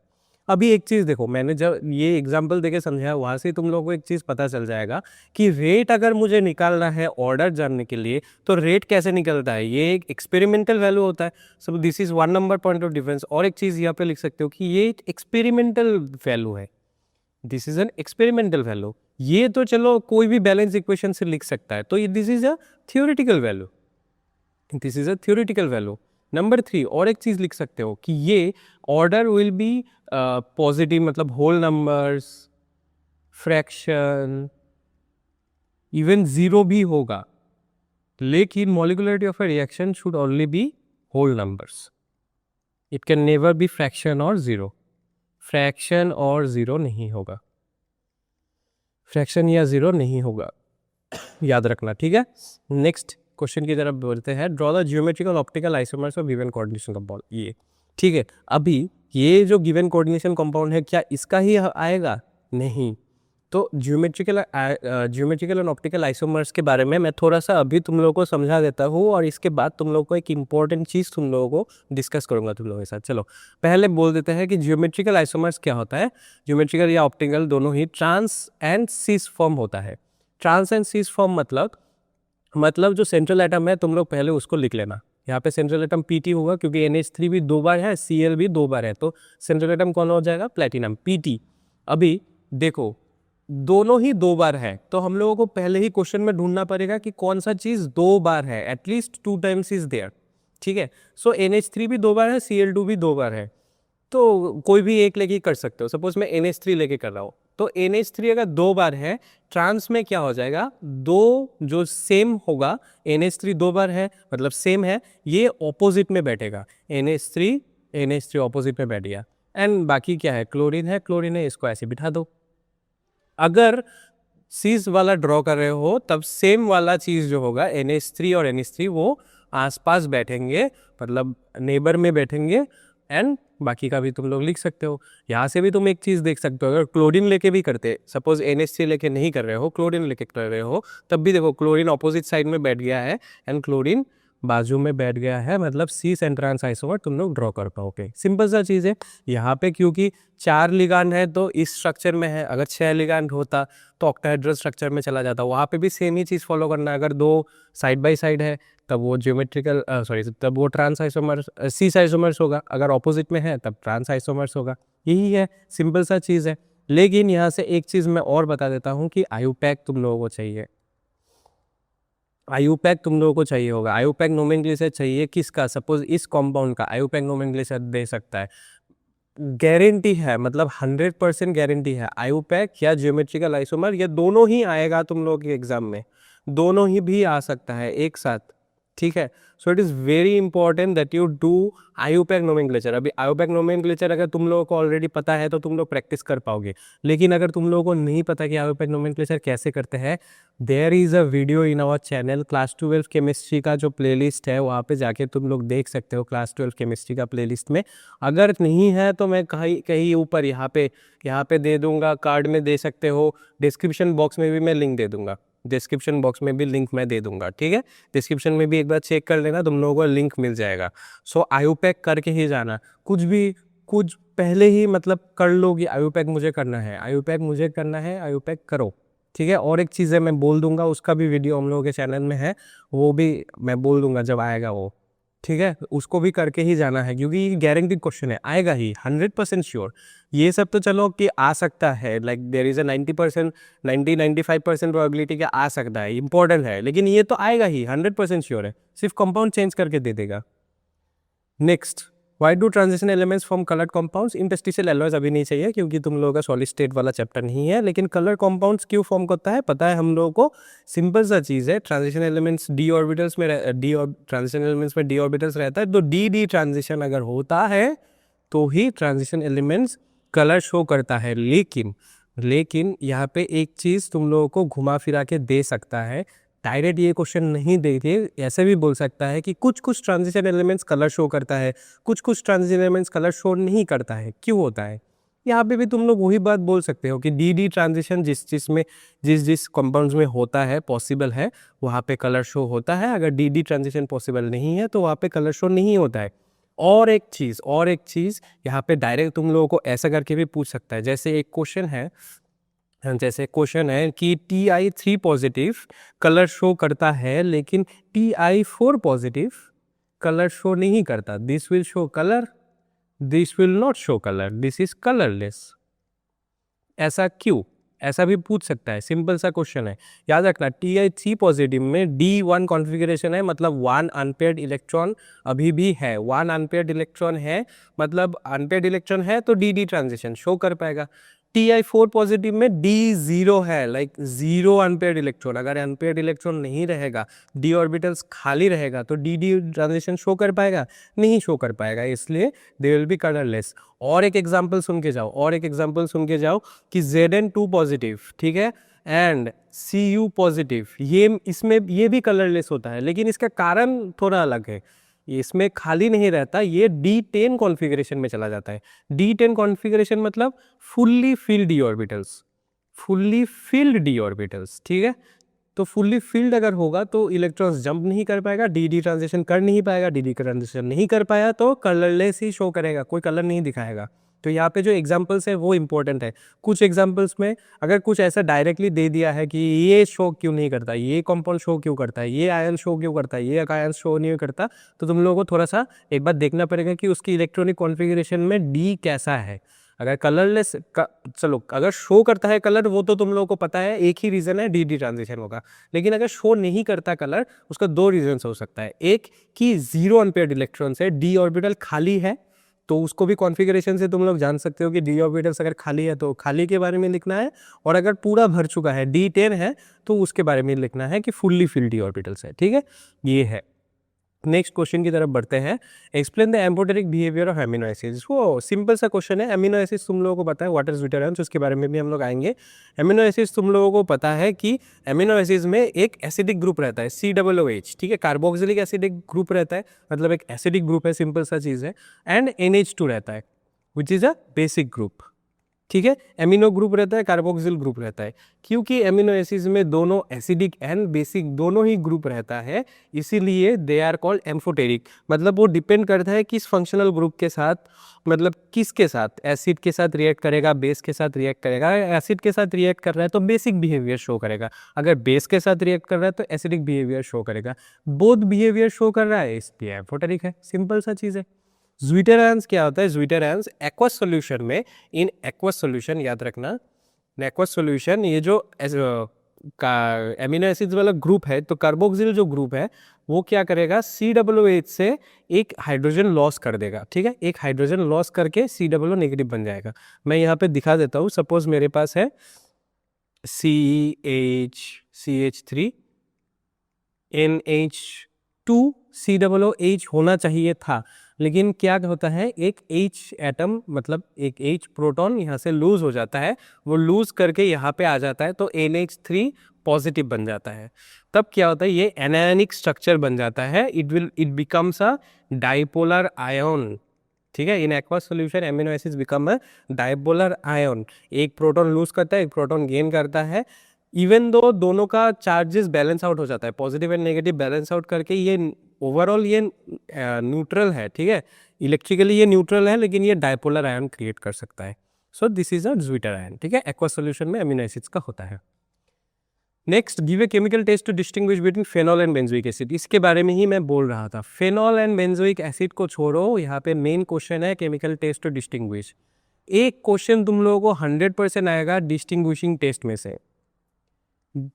अभी एक चीज़ देखो, मैंने जब ये एग्जाम्पल देके समझाया, वहाँ से तुम लोगों को एक चीज़ पता चल जाएगा कि रेट अगर मुझे निकालना है ऑर्डर जानने के लिए, तो रेट कैसे निकलता है, ये एक एक्सपेरिमेंटल वैल्यू होता है। So this is 1 number point of difference. और एक चीज़ यहाँ पे लिख सकते हो कि ये एक एक्सपेरिमेंटल वैल्यू है, this is an experimental value. ये तो चलो कोई भी बैलेंस इक्वेशन से लिख सकता है, तो this is a theoretical value. Number 3 और एक चीज लिख सकते हो कि ये ऑर्डर विल बी पॉजिटिव, मतलब whole numbers, fraction, even zero भी होगा, लेकिन molecularity of a reaction should only be whole numbers. It can never be fraction और जीरो नहीं होगा, फ्रैक्शन या जीरो नहीं होगा, याद रखना। ठीक है, नेक्स्ट क्वेश्चन की तरफ बोलते हैं। Draw the geometrical optical isomers of given coordination compound. ये ठीक है, अभी ये जो गिवन कोऑर्डिनेशन कंपाउंड है, क्या इसका ही आएगा? नहीं। तो ज्योमेट्रिकल एंड ऑप्टिकल आइसोमर्स के बारे में मैं थोड़ा सा अभी तुम लोगों को समझा देता हूँ, और इसके बाद तुम लोगों को एक इंपॉर्टेंट चीज़ तुम लोगों को डिस्कस करूंगा तुम लोगों के साथ। चलो पहले बोल देते हैं कि ज्योमेट्रिकल आइसोमर्स क्या होता है। ज्योमेट्रिकल या ऑप्टिकल दोनों ही ट्रांस एंड सिस फॉर्म होता है। ट्रांस एंड सिस फॉर्म मतलब जो सेंट्रल एटम है, तुम लोग पहले उसको लिख लेना। यहाँ पे सेंट्रल एटम Pt होगा, क्योंकि NH3 भी 2 बार है, Cl भी 2 बार है, तो सेंट्रल एटम कौन हो जाएगा? Platinum, Pt। अभी देखो दोनों ही 2 बार है, तो हम लोगों को पहले ही क्वेश्चन में ढूंढना पड़ेगा कि कौन सा चीज़ 2 बार है, एटलीस्ट 2 टाइम्स इज देयर। ठीक है, सो NH3 भी 2 बार है, Cl2 भी 2 बार है, तो कोई भी एक लेके कर सकते हो। सपोज मैं NH3 लेके कर रहा हूँ, तो NH3 अगर 2 बार है, ट्रांस में क्या हो जाएगा, दो जो सेम होगा, NH3 2 बार है मतलब सेम है, ये ऑपोजिट में बैठेगा, NH3 ऑपोजिट में बैठ गया। एंड बाकी क्या है, क्लोरीन है, इसको ऐसे बिठा दो। अगर सीज वाला ड्रॉ कर रहे हो, तब सेम वाला चीज़ जो होगा NH3 और NH3 वो आसपास बैठेंगे, मतलब नेबर में बैठेंगे। एंड बाकी का भी तुम लोग लिख सकते हो। यहाँ से भी तुम एक चीज़ देख सकते हो, अगर क्लोरीन लेके भी करते, सपोज NH3 लेके नहीं कर रहे हो, क्लोरीन लेके कर रहे हो, तब भी देखो क्लोरीन ऑपोजिट साइड में बैठ गया है एंड क्लोरीन बाजू में बैठ गया है, मतलब सीस एंड ट्रांस आइसोमर तुम लोग ड्रॉ कर पाओगे। सिंपल सा चीज़ है। यहाँ पे क्योंकि 4 लिगांड है तो इस स्ट्रक्चर में है, अगर 6 लिगांड होता तो ऑक्टाहेड्रल स्ट्रक्चर में चला जाता। वहाँ पे भी सेम ही चीज़ फॉलो करना है। अगर 2 साइड बाई साइड है तब वो तब वो ट्रांस आइसोमर्स सीस आइसोमर्स होगा, अगर ऑपोजिट में है तब ट्रांस आइसोमर्स होगा। यही है, सिंपल सा चीज़ है। लेकिन यहाँ से एक चीज़ मैं और बता देता हूँ कि आयुपैक तुम लोगों को चाहिए, आयुपैक तुम लोगों को चाहिए होगा। आयुपैक नोमेनक्लेचर चाहिए किसका? सपोज इस कंपाउंड का आयुपैक नोमेनक्लेचर दे सकता है, गारंटी है, मतलब 100% गारंटी है। आयुपैक या ज्योमेट्रिकल आइसोमर, ये दोनों ही आएगा तुम लोगों के एग्जाम में, दोनों ही भी आ सकता है एक साथ। ठीक है। सो it is very important that you do IUPAC nomenclature. अभी आईयूपैक नोमेनक्लेचर अगर तुम लोगों को ऑलरेडी पता है तो तुम लोग प्रैक्टिस कर पाओगे, लेकिन अगर तुम लोगों को नहीं पता कि आईयूपैक नोमेनक्लेचर कैसे करते हैं, there is a video in our channel. Class 12 chemistry का जो प्लेलिस्ट है वहाँ पे जाके तुम लोग देख सकते हो, क्लास 12 केमिस्ट्री का प्लेलिस्ट में। अगर नहीं है तो मैं कहीं कहीं ऊपर यहाँ पे दे दूंगा, कार्ड में दे सकते हो, डिस्क्रिप्शन बॉक्स में भी मैं लिंक दे दूंगा, डिस्क्रिप्शन बॉक्स में भी लिंक मैं दे दूंगा, ठीक है। डिस्क्रिप्शन में भी एक बार चेक कर लेना, तुम लोगों को लिंक मिल जाएगा। सो आईयूपैक करके ही जाना, कुछ पहले ही मतलब कर लो कि आईयूपैक मुझे करना है, आईयूपैक मुझे करना है, आईयूपैक करो, ठीक है। और एक चीज़ है मैं बोल दूंगा, उसका भी वीडियो हम लोगों के चैनल में है, वो भी मैं बोल दूंगा जब आएगा वो, ठीक है। उसको भी करके ही जाना है क्योंकि ये गारंटीड क्वेश्चन है, आएगा ही 100% श्योर। ये सब तो चलो कि आ सकता है, like there is a 90% 95% probability कि आ सकता है, इंपॉर्टेंट है, लेकिन ये तो आएगा ही, 100% श्योर है, सिर्फ कंपाउंड चेंज करके दे देगा। Next, why do transition elements from coloured compounds? Interstitial alloys अभी नहीं चाहिए क्योंकि तुम लोगों का सॉलिड स्टेट वाला चैप्टर नहीं है, लेकिन कलर कंपाउंड्स क्यों फॉर्म करता है पता है हम लोगों को। सिंपल सा चीज़ है, ट्रांजिशन एलिमेंट्स डी ऑर्बिटल्स में ट्रांजिशन एलिमेंट्स में डी ऑर्बिटल्स रहता है, तो डी डी ट्रांजिशन अगर होता है तो ही ट्रांजिशन एलिमेंट्स कलर शो करता है। लेकिन यहाँ पे एक चीज़ तुम लोगों को घुमा फिरा के दे सकता है, डायरेक्ट ये क्वेश्चन नहीं देते, ऐसे भी बोल सकता है कि कुछ ट्रांजिशन एलिमेंट्स कलर शो करता है, कुछ ट्रांजिशन एलिमेंट्स कलर शो नहीं करता है, क्यों होता है। यहाँ पे भी तुम लोग वही बात बोल सकते हो कि डी डी ट्रांजिशन जिस कंपाउंड्स में होता है, पॉसिबल है, वहाँ पे कलर शो होता है। अगर डी डी ट्रांजिशन पॉसिबल नहीं है तो वहाँ पे कलर शो नहीं होता है। और एक चीज़ यहाँ पे डायरेक्ट तुम लोगों को ऐसा करके भी पूछ सकता है, जैसे एक क्वेश्चन है कि Ti3 पॉजिटिव कलर शो करता है लेकिन Ti4 पॉजिटिव कलर शो नहीं करता। This will show colour, this will not show colour, this is colourless. ऐसा क्यों? ऐसा भी पूछ सकता है, सिंपल सा क्वेश्चन है, याद रखना। Ti3 पॉजिटिव में D1 कॉन्फ़िगरेशन है, मतलब 1 अनपेयर्ड इलेक्ट्रॉन अभी भी है, 1 अनपेयर्ड इलेक्ट्रॉन है, मतलब अनपेयर्ड इलेक्ट्रॉन है तो डी ट्रांजिशन शो कर पाएगा। Ti4 पॉजिटिव में D0 है, लाइक जीरो अनपेयर्ड इलेक्ट्रॉन, अगर अनपेयर्ड इलेक्ट्रॉन नहीं रहेगा, डी ऑर्बिटल्स खाली रहेगा तो डी ट्रांजिशन शो कर पाएगा, नहीं शो कर पाएगा, इसलिए दे विल बी कलरलेस। और एक एग्जांपल सुन के जाओ कि Zn2 पॉजिटिव, ठीक है, एंड Cu पॉजिटिव, ये भी कलरलेस होता है, लेकिन इसका कारण थोड़ा अलग है। इसमें खाली नहीं रहता, ये D10 कॉन्फ़िगरेशन में चला जाता है। D10 कॉन्फ़िगरेशन मतलब फुल्ली फिल्ड डी ऑर्बिटल्स, ठीक है। तो फुल्ली फिल्ड अगर होगा तो इलेक्ट्रॉन्स जंप नहीं कर पाएगा, डी ट्रांजिशन कर नहीं पाएगा, डी ट्रांजिशन नहीं कर पाया तो कलरलेस ही शो करेगा, कोई कलर नहीं दिखाएगा। तो यहाँ पे जो एग्जांपल्स है वो इंपॉर्टेंट है। कुछ एग्जांपल्स में अगर कुछ ऐसा डायरेक्टली दे दिया है कि ये शो क्यों नहीं करता, ये कंपाउंड शो क्यों करता है, ये आयन शो क्यों करता है, ये आयन शो नहीं करता, तो तुम लोगों को थोड़ा सा एक बार देखना पड़ेगा कि उसकी इलेक्ट्रॉनिक कॉन्फ़िगरेशन में डी कैसा है। अगर कलरलेस चलो, अगर शो करता है कलर वो तो तुम लोगों को पता है, एक ही रीज़न है, डी ट्रांजिशन होगा। लेकिन अगर शो नहीं करता कलर, उसका दो रीजन हो सकता है, एक कि जीरो अनपेयर्ड इलेक्ट्रॉन्स है, डी ऑर्बिटल खाली है, तो उसको भी कॉन्फ़िगरेशन से तुम लोग जान सकते हो कि डी ऑर्बिटल्स अगर खाली है तो खाली के बारे में लिखना है, और अगर पूरा भर चुका है, D10 है, तो उसके बारे में लिखना है कि फुल्ली फिल्ड डी ऑर्बिटल्स है, ठीक है। ये है। नेक्स्ट क्वेश्चन की तरफ बढ़ते हैं। Explain the amphoteric behaviour of amino acids. वो सिंपल सा क्वेश्चन है। एमिनो एसिड्स तुम लोगों को पता है, व्हाट इज ज्यूटेरियम्स, उसके बारे में भी हम लोग आएंगे। एमिनो एसिड्स तुम लोगों को पता है कि एमिनो एसिड्स में एक एसिडिक ग्रुप रहता है, COOH, ठीक है, कार्बोक्सिलिक एसिडिक ग्रुप रहता है, मतलब एक एसिडिक ग्रुप है, सिंपल सा चीज़ है, एंड NH2 रहता है, which is a basic group, ठीक है। एमिनो ग्रुप रहता है, कार्बोक्सिल ग्रुप रहता है। क्योंकि एमिनो एसिड्स में दोनों एसिडिक एंड बेसिक दोनों ही ग्रुप रहता है, इसीलिए दे आर कॉल्ड एम्फोटेरिक। मतलब वो डिपेंड करता है किस फंक्शनल ग्रुप के साथ, मतलब किसके साथ, एसिड के साथ रिएक्ट करेगा, बेस के साथ रिएक्ट करेगा। एसिड के साथ रिएक्ट कर रहा है तो बेसिक बिहेवियर शो करेगा, अगर बेस के साथ रिएक्ट कर रहा है तो एसिडिक बिहेवियर शो करेगा। बोथ बिहेवियर शो कर रहा है, इसलिए एम्फोटेरिक है, सिंपल सा चीज़ है। ज्विटेरॉन्स क्या होता है? ज्विटेरॉन्स एक्वस सॉल्यूशन में, इन एक्वस सॉल्यूशन याद रखना, एक्वस सॉल्यूशन, ये जो एमिनो एसिड्स वाला ग्रुप है, तो कार्बोक्सिल जो ग्रुप है वो क्या करेगा, COOH से एक हाइड्रोजन लॉस कर देगा, ठीक है, एक हाइड्रोजन लॉस करके COO नेगेटिव बन जाएगा। मैं यहाँ पे दिखा देता हूँ। सपोज मेरे पास है CH3 NH 2COOH होना चाहिए था, लेकिन क्या होता है, एक H एटम मतलब एक H प्रोटॉन यहाँ से लूज हो जाता है, वो लूज करके यहाँ पे आ जाता है तो NH3 पॉजिटिव बन जाता है। तब क्या होता है, ये एनायनिक स्ट्रक्चर बन जाता है, it becomes a dipolar ion. ठीक है, in aqueous solution amino acids become a dipolar ion. एक प्रोटॉन लूज करता है, एक प्रोटॉन गेन करता है। इवन दो दोनों का चार्जेस बैलेंस आउट हो जाता है, positive and negative balance out करके ये ओवरऑल ये न्यूट्रल है। ठीक है, इलेक्ट्रिकली ये न्यूट्रल है, लेकिन ये डाइपोलर आयन क्रिएट कर सकता है। So this is a zwitterion. ठीक है, एक्वस सॉल्यूशन में एमिनो एसिड्स का होता है। Next, give a chemical test to distinguish between phenol and benzoic acid. इसके बारे में ही मैं बोल रहा था। फेनॉल एंड बेंजोइक एसिड को छोड़ो, यहाँ पे मेन क्वेश्चन है केमिकल टेस्ट टू डिस्टिंग्विश। एक क्वेश्चन तुम लोगों को 100% आएगा डिस्टिंग्विशिंग टेस्ट में से।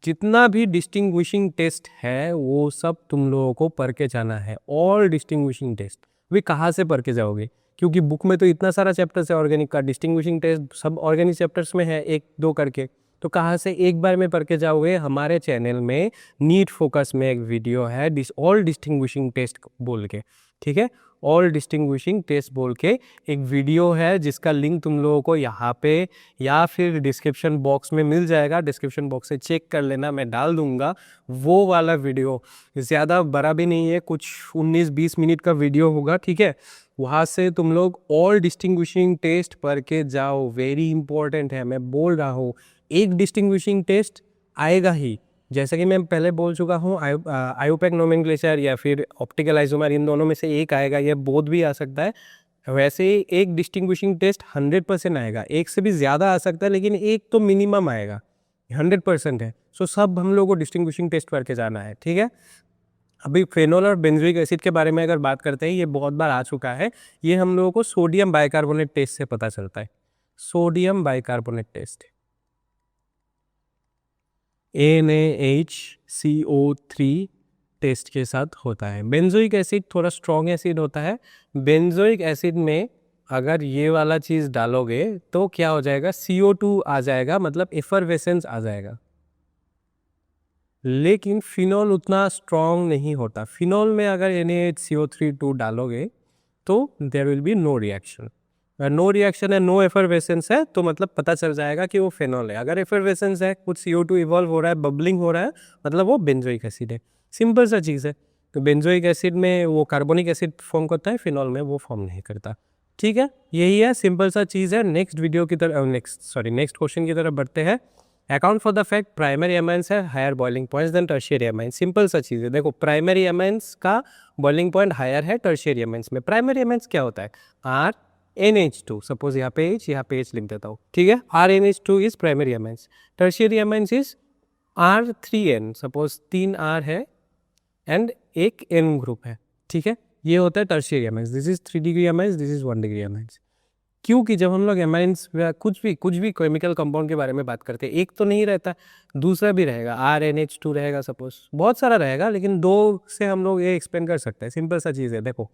जितना भी डिस्टिंग्विशिंग टेस्ट है वो सब तुम लोगों को पढ़ के जाना है। ऑल डिस्टिंग्विशिंग टेस्ट वे कहाँ से पढ़ के जाओगे, क्योंकि बुक में तो इतना सारा चैप्टर्स है ऑर्गेनिक का, डिस्टिंग्विशिंग टेस्ट सब ऑर्गेनिक चैप्टर्स में है, 1-2 करके, तो कहाँ से एक बार में पढ़ के जाओगे। हमारे चैनल में नीट फोकस में एक वीडियो है ऑल डिस्टिंग्विशिंग टेस्ट बोल के। ठीक है, ऑल डिस्टिंग्विशिंग टेस्ट बोल के एक वीडियो है, जिसका लिंक तुम लोगों को यहाँ पे या फिर डिस्क्रिप्शन बॉक्स में मिल जाएगा। डिस्क्रिप्शन बॉक्स से चेक कर लेना, मैं डाल दूंगा वो वाला वीडियो। ज़्यादा बड़ा भी नहीं है, कुछ 19-20 मिनट का वीडियो होगा। ठीक है, वहाँ से तुम लोग ऑल डिस्टिंग्विशिंग टेस्ट पढ़ के जाओ, वेरी इंपॉर्टेंट है। मैं बोल रहा हूँ एक डिस्टिंग्विशिंग टेस्ट आएगा ही, जैसा कि मैं पहले बोल चुका हूँ, आयोपेक नोमेनक्लेचर या फिर ऑप्टिकल आइसोमर, इन दोनों में से एक आएगा, ये बोथ भी आ सकता है। वैसे एक डिस्टिंग्विशिंग टेस्ट 100% आएगा, एक से भी ज़्यादा आ सकता है, लेकिन एक तो मिनिमम आएगा, 100% है। सो सब हम लोग को डिस्टिंग्विशिंग टेस्ट करके जाना है। ठीक है, अभी फेनॉल और बेंजोइक एसिड के बारे में अगर बात करते हैं, ये बहुत बार आ चुका है। ये हम लोगों को सोडियम बाइकार्बोनेट टेस्ट से पता चलता है। Sodium bicarbonate test NaHCO3 test के साथ होता है। बेंजोइक एसिड थोड़ा स्ट्रॉन्ग एसिड होता है। बेंजोइक एसिड में अगर ये वाला चीज़ डालोगे तो क्या हो जाएगा, CO2 आ जाएगा, मतलब एफरवेसेंस आ जाएगा। लेकिन फिनॉल उतना स्ट्रॉन्ग नहीं होता। फिनॉल में अगर NaHCO3 डालोगे तो there will be no reaction. No reaction है, नो एफरवेसेंस है, तो मतलब पता चल जाएगा कि वो फेनॉल है। अगर एफरवेसेंस है, कुछ CO2 इवॉल्व हो रहा है, बबलिंग हो रहा है, मतलब वो बेंजोइक एसिड है। सिंपल सा चीज़ है। तो बेंजोइक एसिड में वो कार्बोनिक एसिड फॉर्म करता है, फिनॉल में वो फॉर्म नहीं करता। ठीक है, यही है, सिंपल सा चीज़ है। नेक्स्ट क्वेश्चन की तरफ बढ़ते हैं। Account for the fact primary amines है higher boiling points than tertiary amines. Simple सा चीज़ है, देखो प्राइमरी एमाइंस का बॉइलिंग पॉइंट हायर है टर्शियरी एमाइंस में। प्राइमरी एमाइंस क्या होता है, RNH2, सपोज यहाँ पे H लिख देता हूँ। ठीक है, RNH2 is primary amines. Tertiary amines is R3N, suppose 3 R है एंड एक N ग्रुप है। ठीक है, ये होता है tertiary amines. This is 3 degree amines, this is 1 degree amines. क्योंकि जब हम लोग एमाइंस कुछ भी केमिकल कंपाउंड के बारे में बात करते हैं, एक तो नहीं रहता, दूसरा भी रहेगा, RNH2 रहेगा, सपोज बहुत सारा रहेगा, लेकिन 2 से हम लोग ये एक्सप्लेन कर सकते हैं। सिंपल सा चीज़ है, देखो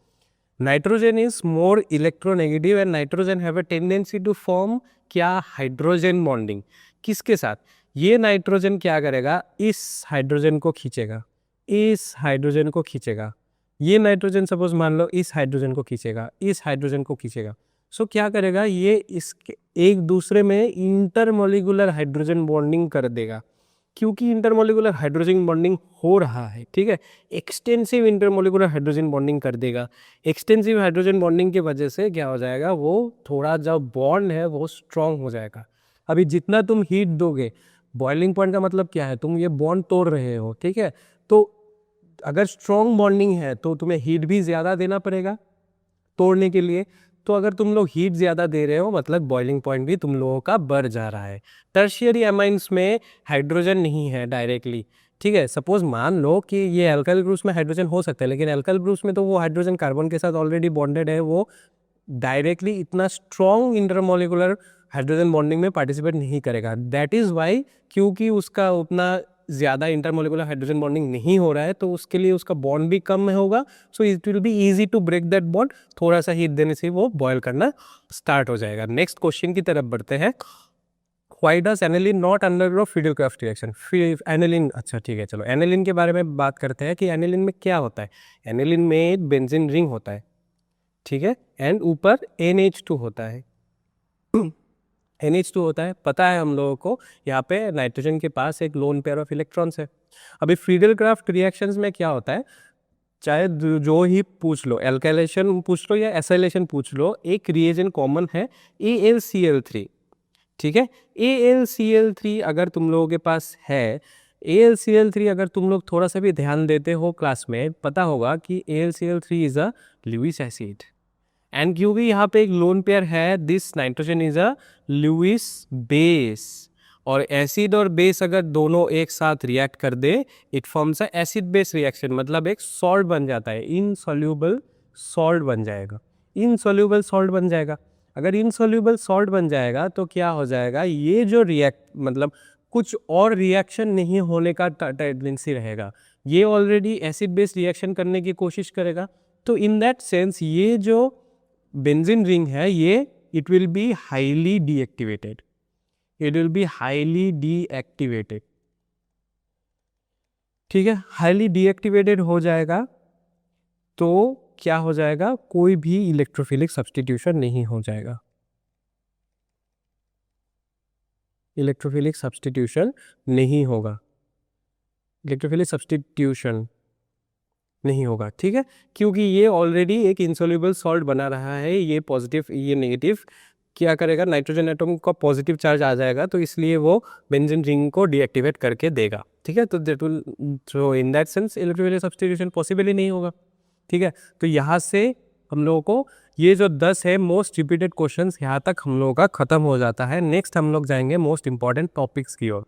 nitrogen is more electronegative and nitrogen have a tendency to form क्या, हाइड्रोजन बॉन्डिंग। किसके साथ, ये नाइट्रोजन क्या करेगा, इस हाइड्रोजन को खींचेगा, इस हाइड्रोजन को खींचेगा। ये नाइट्रोजन सपोज मान लो इस हाइड्रोजन को खींचेगा, इस हाइड्रोजन को खींचेगा। सो क्या करेगा, ये इसके एक दूसरे में इंटरमोलिकुलर हाइड्रोजन बॉन्डिंग कर देगा। क्योंकि इंटरमोलिकुलर हाइड्रोजन बॉन्डिंग हो रहा है, ठीक है, एक्सटेंसिव इंटरमोलिकुलर हाइड्रोजन बॉन्डिंग कर देगा। एक्सटेंसिव हाइड्रोजन बॉन्डिंग की वजह से क्या हो जाएगा, वो थोड़ा जो बॉन्ड है वो स्ट्रांग हो जाएगा। अभी जितना तुम हीट दोगे, बॉइलिंग पॉइंट का मतलब क्या है, तुम ये बॉन्ड तोड़ रहे हो। ठीक है, तो अगर स्ट्रॉन्ग बॉन्डिंग है तो तुम्हें हीट भी ज़्यादा देना पड़ेगा तोड़ने के लिए। तो अगर तुम लोग हीट ज़्यादा दे रहे हो, मतलब बॉइलिंग पॉइंट भी तुम लोगों का बढ़ जा रहा है। टर्शियरी एमाइंस में हाइड्रोजन नहीं है डायरेक्टली। ठीक है, सपोज मान लो कि ये अल्काइल ग्रुप्स में हाइड्रोजन हो सकता है, लेकिन अल्काइल ग्रुप्स में तो वो हाइड्रोजन कार्बन के साथ ऑलरेडी बॉन्डेड है, वो डायरेक्टली इतना स्ट्रॉन्ग इंटरमोलिकुलर हाइड्रोजन बॉन्डिंग में पार्टिसिपेट नहीं करेगा। दैट इज़ वाई, क्योंकि उसका उतना ज़्यादा इंटरमोलिकुलर हाइड्रोजन बॉन्डिंग नहीं हो रहा है, तो उसके लिए उसका बॉन्ड भी कम होगा। So it will be easy to break that bond. थोड़ा सा हीट देने से वो बॉयल करना स्टार्ट हो जाएगा। नेक्स्ट क्वेश्चन की तरफ बढ़ते हैं। Why does aniline not undergo Friedel-Crafts reaction? Aniline, अच्छा ठीक है, चलो एनिलीन के बारे में बात करते हैं कि एनिलीन में क्या होता है। एनिलीन में एक बेंजीन रिंग होता है, ठीक है, एंड ऊपर NH2 होता है। NH2 होता है, पता है हम लोगों को, यहाँ पे नाइट्रोजन के पास एक लोन पेयर ऑफ इलेक्ट्रॉन्स है। अभी फ्रीडल-क्राफ्ट रिएक्शंस में क्या होता है, चाहे जो ही पूछ लो, एल्काइलेशन पूछ लो या एसाइलेशन पूछ लो, एक रिएजेंट कॉमन है AlCl3, ठीक है। AlCl3 अगर तुम लोगों के पास है, AlCl3 अगर तुम लोग थोड़ा सा भी ध्यान देते हो क्लास में, पता होगा कि AlCl3 is a Lewis acid, and क्योंकि यहाँ पे एक लोन पेयर है, this nitrogen is a Lewis base, और एसिड और बेस अगर दोनों एक साथ रिएक्ट कर दे, it forms a acid base reaction, मतलब एक सॉल्ट बन जाता है, इनसॉल्यूबल सॉल्ट बन जाएगा, इनसॉल्यूबल सॉल्ट बन जाएगा। अगर इनसॉल्यूबल सॉल्ट बन जाएगा तो क्या हो जाएगा, ये जो मतलब कुछ और रिएक्शन नहीं होने का टेंडेंसी रहेगा, ये ऑलरेडी एसिड बेस रिएक्शन करने की कोशिश करेगा। तो इन दैट सेंस ये जो बेंजीन रिंग है, ये it will be highly deactivated, it will be highly deactivated, ठीक है। हाईली डीएक्टिवेटेड हो जाएगा तो क्या हो जाएगा, कोई भी इलेक्ट्रोफिलिक सब्स्टिट्यूशन नहीं हो जाएगा, इलेक्ट्रोफिलिक सब्स्टिट्यूशन नहीं होगा, इलेक्ट्रोफिलिक सब्स्टिट्यूशन नहीं होगा, ठीक है, क्योंकि ये ऑलरेडी एक इंसॉल्युबल सॉल्ट बना रहा है, ये पॉजिटिव ये नेगेटिव क्या करेगा, नाइट्रोजन एटम का पॉजिटिव चार्ज आ जाएगा, तो इसलिए वो बेंजीन रिंग को डीएक्टिवेट करके देगा, ठीक है। तो that will, so in that sense electrophilic substitution possible ही नहीं होगा, ठीक है। तो यहाँ से हम लोगों को ये जो 10 है मोस्ट रिपीटेड क्वेश्चंस, यहाँ तक हम लोगों का खत्म हो जाता है। नेक्स्ट हम लोग जाएंगे मोस्ट इंपॉर्टेंट टॉपिक्स की ओर।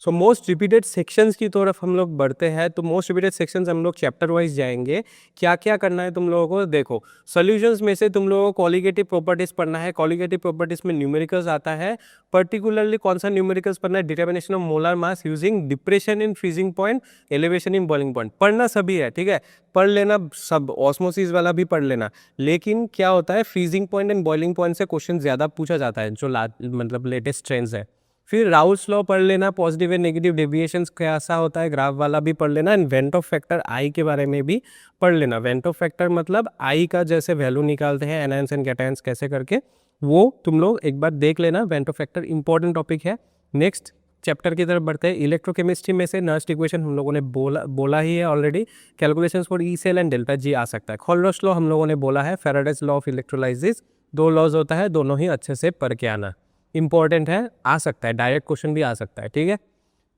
सो मोस्ट रिपीटेड सेक्शंस की तरफ हम लोग बढ़ते हैं। तो मोस्ट रिपीटेड सेक्शंस हम लोग चैप्टर वाइज जाएंगे। क्या क्या करना है तुम लोगों को, देखो सॉल्यूशंस में से तुम लोगों को कॉलिगेटिव प्रॉपर्टीज पढ़ना है। कॉलिगेटिव प्रॉपर्टीज में न्यूमेरिकल्स आता है, पर्टिकुलरली कौन सा न्यूमेरिकल्स पढ़ना है, determination of molar mass using depression in freezing point, elevation in boiling point, पढ़ना सभी है, ठीक है, पढ़ लेना सब, ऑस्मोसिस वाला भी पढ़ लेना। लेकिन क्या होता है, freezing point and boiling point से क्वेश्चन ज्यादा पूछा जाता है, जो मतलब लेटेस्ट ट्रेंड्स है। फिर राउल्स लॉ पढ़ लेना, पॉजिटिव एंड नेगेटिव डेविएशंस कैसा होता है, ग्राफ वाला भी पढ़ लेना, and went of factor I के बारे में भी पढ़ लेना। वेंट ऑफ फैक्टर मतलब आई का जैसे वैल्यू निकालते हैं एनायंस एंड कैटायंस कैसे करके, वो तुम लोग एक बार देख लेना। Went of factor important topic है। नेक्स्ट चैप्टर की तरफ बढ़ते हैं। इलेक्ट्रोकेमिस्ट्री में से नर्स्ट इक्वेशन हम लोगों ने बोला ही है already, calculations for E cell and delta G आ सकता है। खोल्डर्स लॉ हम लोगों ने बोला है, फैराडेज लॉ ऑफ इलेक्ट्रोलाइसिस, दो लॉज होता है, दोनों ही अच्छे से पढ़ के आना, इंपॉर्टेंट है, आ सकता है, डायरेक्ट क्वेश्चन भी आ सकता है, ठीक है।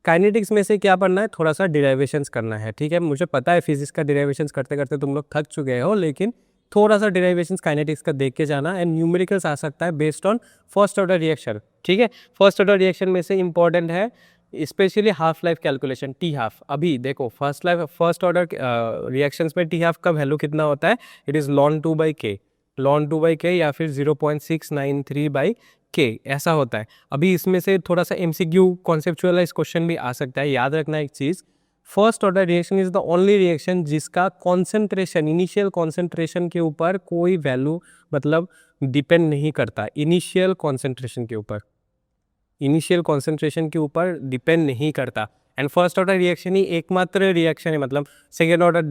काइनेटिक्स में से क्या पढ़ना है, थोड़ा सा डिराइवेशंस करना है, ठीक है। मुझे पता है फिजिक्स का डिराइवेशंस करते करते तुम लोग थक चुके हो, लेकिन थोड़ा सा डिराइवेशंस काइनेटिक्स का देख के जाना। एंड न्यूमेरिकल्स आ सकता है based on first order reaction, ठीक है। फर्स्ट ऑर्डर रिएक्शन में से इंपॉर्टेंट है specially half life calculation, T half. अभी देखो फर्स्ट ऑर्डर रिएक्शंस में टी हाफ का वैल्यू कितना होता है, it is ln 2/k, ln 2/k या फिर 0.693/k ऐसा होता है। अभी इसमें से थोड़ा सा MCQ कॉन्सेप्चुअलाइज क्वेश्चन भी आ सकता है। याद रखना एक चीज़, first order reaction is the only reaction जिसका कॉन्सेंट्रेशन, इनिशियल कॉन्सेंट्रेशन के ऊपर कोई वैल्यू मतलब डिपेंड नहीं करता, इनिशियल कॉन्सेंट्रेशन के ऊपर, इनिशियल कॉन्सेंट्रेशन के ऊपर डिपेंड नहीं करता। एंड फर्स्ट ऑर्डर रिएक्शन ही एकमात्र रिएक्शन है, मतलब सेकेंड ऑर्डर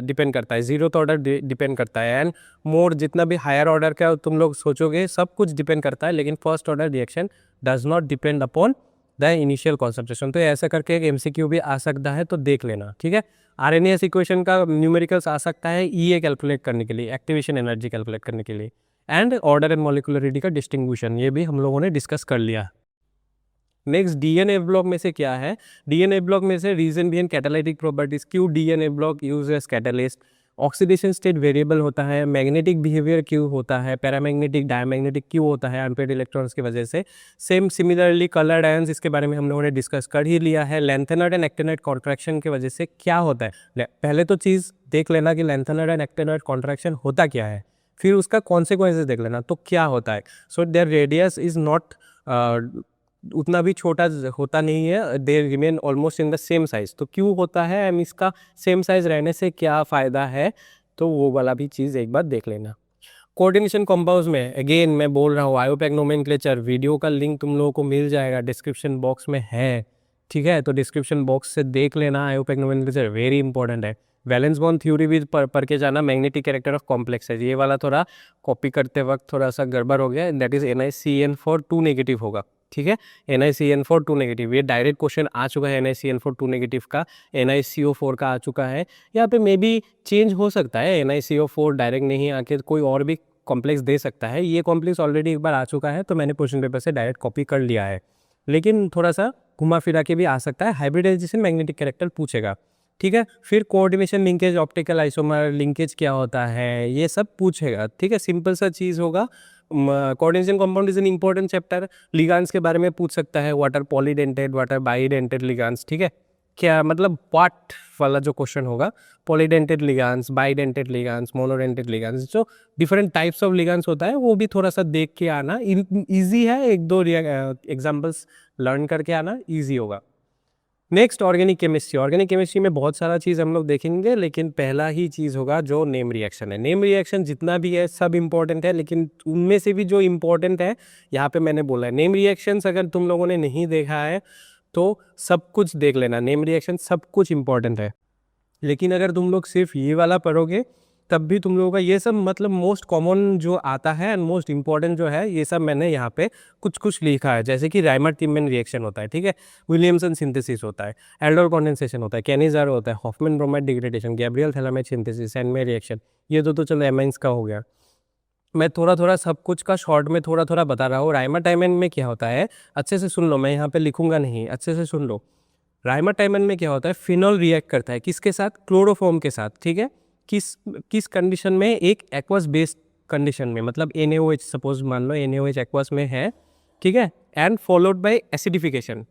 डिपेंड करता है, जीरोथ ऑर्डर डिपेंड करता है, एंड मोर जितना भी हायर ऑर्डर का तुम लोग सोचोगे सब कुछ डिपेंड करता है, लेकिन first order reaction does not depend upon the initial concentration. तो ऐसा करके एक MCQ भी आ सकता है, तो देख लेना, ठीक है। RNAS इक्वेशन का न्यूमेरिकल्स आ सकता है EA कैलकुलेट करने के लिए, एक्टिवेशन एनर्जी कैलकुलेट करने के लिए, एंड ऑर्डर एंड मॉलिक्यूलरिटी का डिस्टिंग्विशन, ये भी हम लोगों ने डिस्कस कर लिया। नेक्स्ट DNA ब्लॉक में से क्या है, DNA ब्लॉक में से रीजन बिहाइंड कैटालाइटिक प्रॉपर्टीज, क्यों DNA block use as catalyst, oxidation state variable होता है, मैग्नेटिक बिहेवियर क्यों होता है, पैरामैग्नेटिक डायमैग्नेटिक क्यों होता है अनपेयर्ड इलेक्ट्रॉन्स की वजह से। सेम सिमिलरली कलर्ड आयंस, इसके बारे में हम लोगों ने डिस्कस कर ही लिया है। लेंथेनर्ड एंड एक्टिनर्ड कॉन्ट्रैक्शन की वजह से क्या होता है, पहले तो चीज़ देख लेना कि लेंथेनर्ड एंड एक्टिनर्ड कॉन्ट्रैक्शन होता क्या है, फिर उसका कॉन्सिक्वेंसेज देख लेना तो क्या होता है। So there radius is not उतना भी छोटा होता नहीं है, they remain almost in the same size. तो क्यों होता है एंड इसका सेम साइज रहने से क्या फ़ायदा है, तो वो वाला भी चीज़ एक बार देख लेना। कोऑर्डिनेशन कंपाउंड्स में अगेन मैं बोल रहा हूँ आयोपेक नोमेनक्लेचर, वीडियो का लिंक तुम लोगों को मिल जाएगा, डिस्क्रिप्शन बॉक्स में है, ठीक है। तो डिस्क्रिप्शन बॉक्स से देख लेना, आयोपेक नोमेनक्लेचर वेरी इंपॉर्टेंट है। वैलेंस बॉन्ड थ्योरी भी पढ़ के जाना, मैग्नेटिक कैरेक्टर ऑफ कॉम्प्लेक्स है, ये वाला थोड़ा कॉपी करते वक्त थोड़ा सा गड़बड़ हो गया, दैट इज NiCN4 2 नेगेटिव होगा, ठीक है। NiCN4 2 नेगेटिव, ये डायरेक्ट क्वेश्चन आ चुका है NiCN4 2 नेगेटिव का, NiCO4 का आ चुका है। यहाँ पे मे बी चेंज हो सकता है, NiCO4 डायरेक्ट नहीं आके कोई और भी कॉम्प्लेक्स दे सकता है। ये कॉम्प्लेक्स ऑलरेडी एक बार आ चुका है, तो मैंने क्वेश्चन पेपर से डायरेक्ट कॉपी कर लिया है, लेकिन थोड़ा सा घुमा फिरा के भी आ सकता है। हाइब्रिडाइजेशन मैग्नेटिक कैरेक्टर पूछेगा, ठीक है। फिर coordination linkage, optical isomer linkage क्या होता है, ये सब पूछेगा, ठीक है। सिंपल सा चीज़ होगा। Coordination compound is an important chapter. Ligands के बारे में पूछ सकता है, water polydentate, water bidentate ligands, ठीक है। क्या मतलब पार्ट वाला जो क्वेश्चन होगा, polydentate ligands, bidentate ligands, monodentate ligands, जो डिफरेंट टाइप्स ऑफ लिगांड्स होता है वो भी थोड़ा सा देख के आना। ईजी है, एक दो एग्जाम्पल्स लर्न करके आना, ईजी होगा। Next organic chemistry. Organic chemistry में बहुत सारा चीज़ हम लोग देखेंगे, लेकिन पहला ही चीज़ होगा जो नेम रिएक्शन है। नेम रिएक्शन जितना भी है सब इंपॉर्टेंट है, लेकिन उनमें से भी जो इंपॉर्टेंट है यहाँ पे मैंने बोला है। नेम रिएक्शंस अगर तुम लोगों ने नहीं देखा है तो सब कुछ देख लेना, नेम रिएक्शन सब कुछ इंपॉर्टेंट है। लेकिन अगर तुम लोग सिर्फ ये वाला पढ़ोगे तब भी तुम लोगों का ये सब मतलब मोस्ट कॉमन जो आता है एंड मोस्ट इंपॉर्टेंट जो है, ये सब मैंने यहाँ पे कुछ कुछ लिखा है। जैसे कि राइमर तिम्मेन रिएक्शन होता है, ठीक है, विलियमसन सिंथेसिस होता है, एल्डोर कंडेंसेशन होता है, कैनिज़ारो होता है, Hofmann bromide degradation, Gabriel phthalimide synthesis, Sandmeyer reaction, ये तो चलो एमाइंस का हो गया। मैं थोड़ा थोड़ा सब कुछ का शॉर्ट में थोड़ा थोड़ा बता रहा हूँ। राइमर टाइमन में क्या होता है, अच्छे से सुन लो, मैं यहाँ पे लिखूंगा नहीं, अच्छे से सुन लो। राइमर टाइमन में क्या होता है, फिनॉल रिएक्ट करता है किसके साथ, क्लोरोफॉर्म के साथ, ठीक है। किस कंडीशन में, एक एक्वस बेस्ड कंडीशन में, मतलब NaOH सपोज मान लो NaOH एक्वस में है, ठीक है, एंड फॉलोड बाय एसिडिफिकेशन।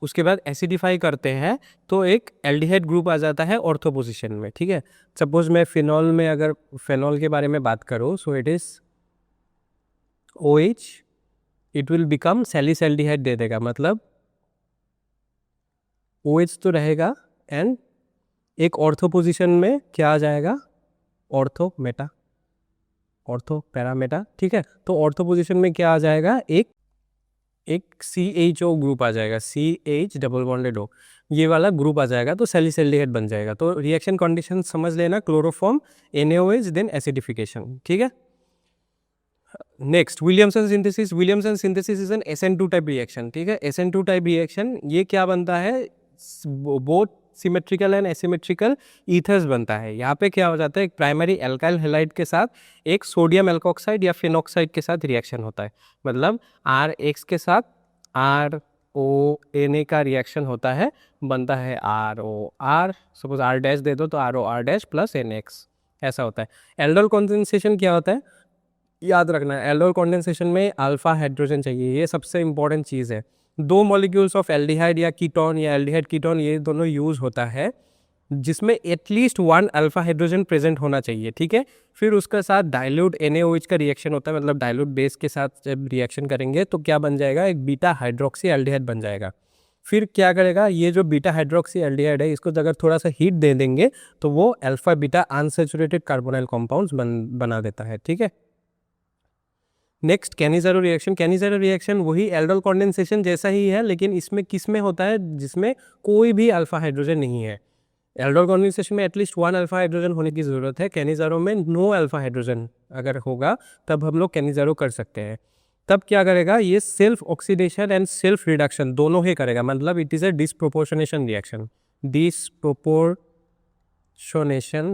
उसके बाद एसिडिफाई करते हैं तो एक एल्डिहाइड ग्रुप आ जाता है ऑर्थो पोजीशन में, ठीक है। सपोज मैं फिनॉल में अगर फिनॉल के बारे में बात करूँ, so it is OH, it will become salicylaldehyde दे देगा, मतलब OH तो रहेगा एंड एक ऑर्थो पोजीशन में क्या आ जाएगा, ऑर्थो मेटा, ऑर्थो पैरामेटा, ठीक है। तो ऑर्थो पोजीशन में क्या आ जाएगा, एक CHO ग्रुप आ जाएगा, CH डबल बॉन्डेड O, ये वाला ग्रुप आ जाएगा, तो सैलिसल्डिहाइड बन जाएगा। तो रिएक्शन कंडीशन समझ लेना, क्लोरोफॉर्म, NaOH, देन एसिडिफिकेशन, ठीक है। Next Williamson synthesis. Williamson synthesis is an SN2 type reaction, ठीक है। SN2 टाइप रिएक्शन ये क्या बनता है, both symmetrical and asymmetrical ethers बनता है। यहाँ पे क्या हो जाता है, एक प्राइमरी एल्काइल हैलाइड के साथ एक सोडियम एल्कोक्साइड या फिनॉक्साइड के साथ रिएक्शन होता है, मतलब RX के साथ RONA का रिएक्शन होता है, बनता है ROR, सपोज R डैश दे दो तो ROR डैश प्लस NX, ऐसा होता है। एल्डोल कंडेंसेशन क्या होता है, याद रखना है, एल्डोल कंडेंसेशन में अल्फा हाइड्रोजन चाहिए, ये सबसे इंपॉर्टेंट चीज़ है। दो मॉलिक्यूल्स ऑफ एल्डिहाइड या कीटोन या एल्डिहाइड कीटोन, ये दोनों यूज़ होता है, जिसमें एटलीस्ट 1 अल्फा हाइड्रोजन प्रेजेंट होना चाहिए, ठीक है। फिर उसका साथ डाइल्यूट NaOH का रिएक्शन होता है, मतलब डाइल्यूट बेस के साथ जब रिएक्शन करेंगे तो क्या बन जाएगा, एक बीटा हाइड्रोक्सी एल्डिहाइड बन जाएगा। फिर क्या करेगा, ये जो बीटा हाइड्रोक्सी एल्डिहाइड है, इसको अगर थोड़ा सा हीट दे देंगे तो वो alpha beta unsaturated carbonyl compounds बना देता है, ठीक है। Next Cannizzaro reaction. Cannizzaro reaction वही एल्डोल कंडेंसेशन जैसा ही है, लेकिन इसमें किस में होता है, जिसमें कोई भी अल्फा हाइड्रोजन नहीं है। एल्डोल कंडेंसेशन में एटलीस्ट 1 अल्फा हाइड्रोजन होने की ज़रूरत है, कैनिज़ारो में नो अल्फा हाइड्रोजन अगर होगा तब हम लोग कैनिज़ारो कर सकते हैं। तब क्या करेगा, ये self oxidation and self reduction दोनों ही करेगा, मतलब it is a disproportionation reaction. Disproportionation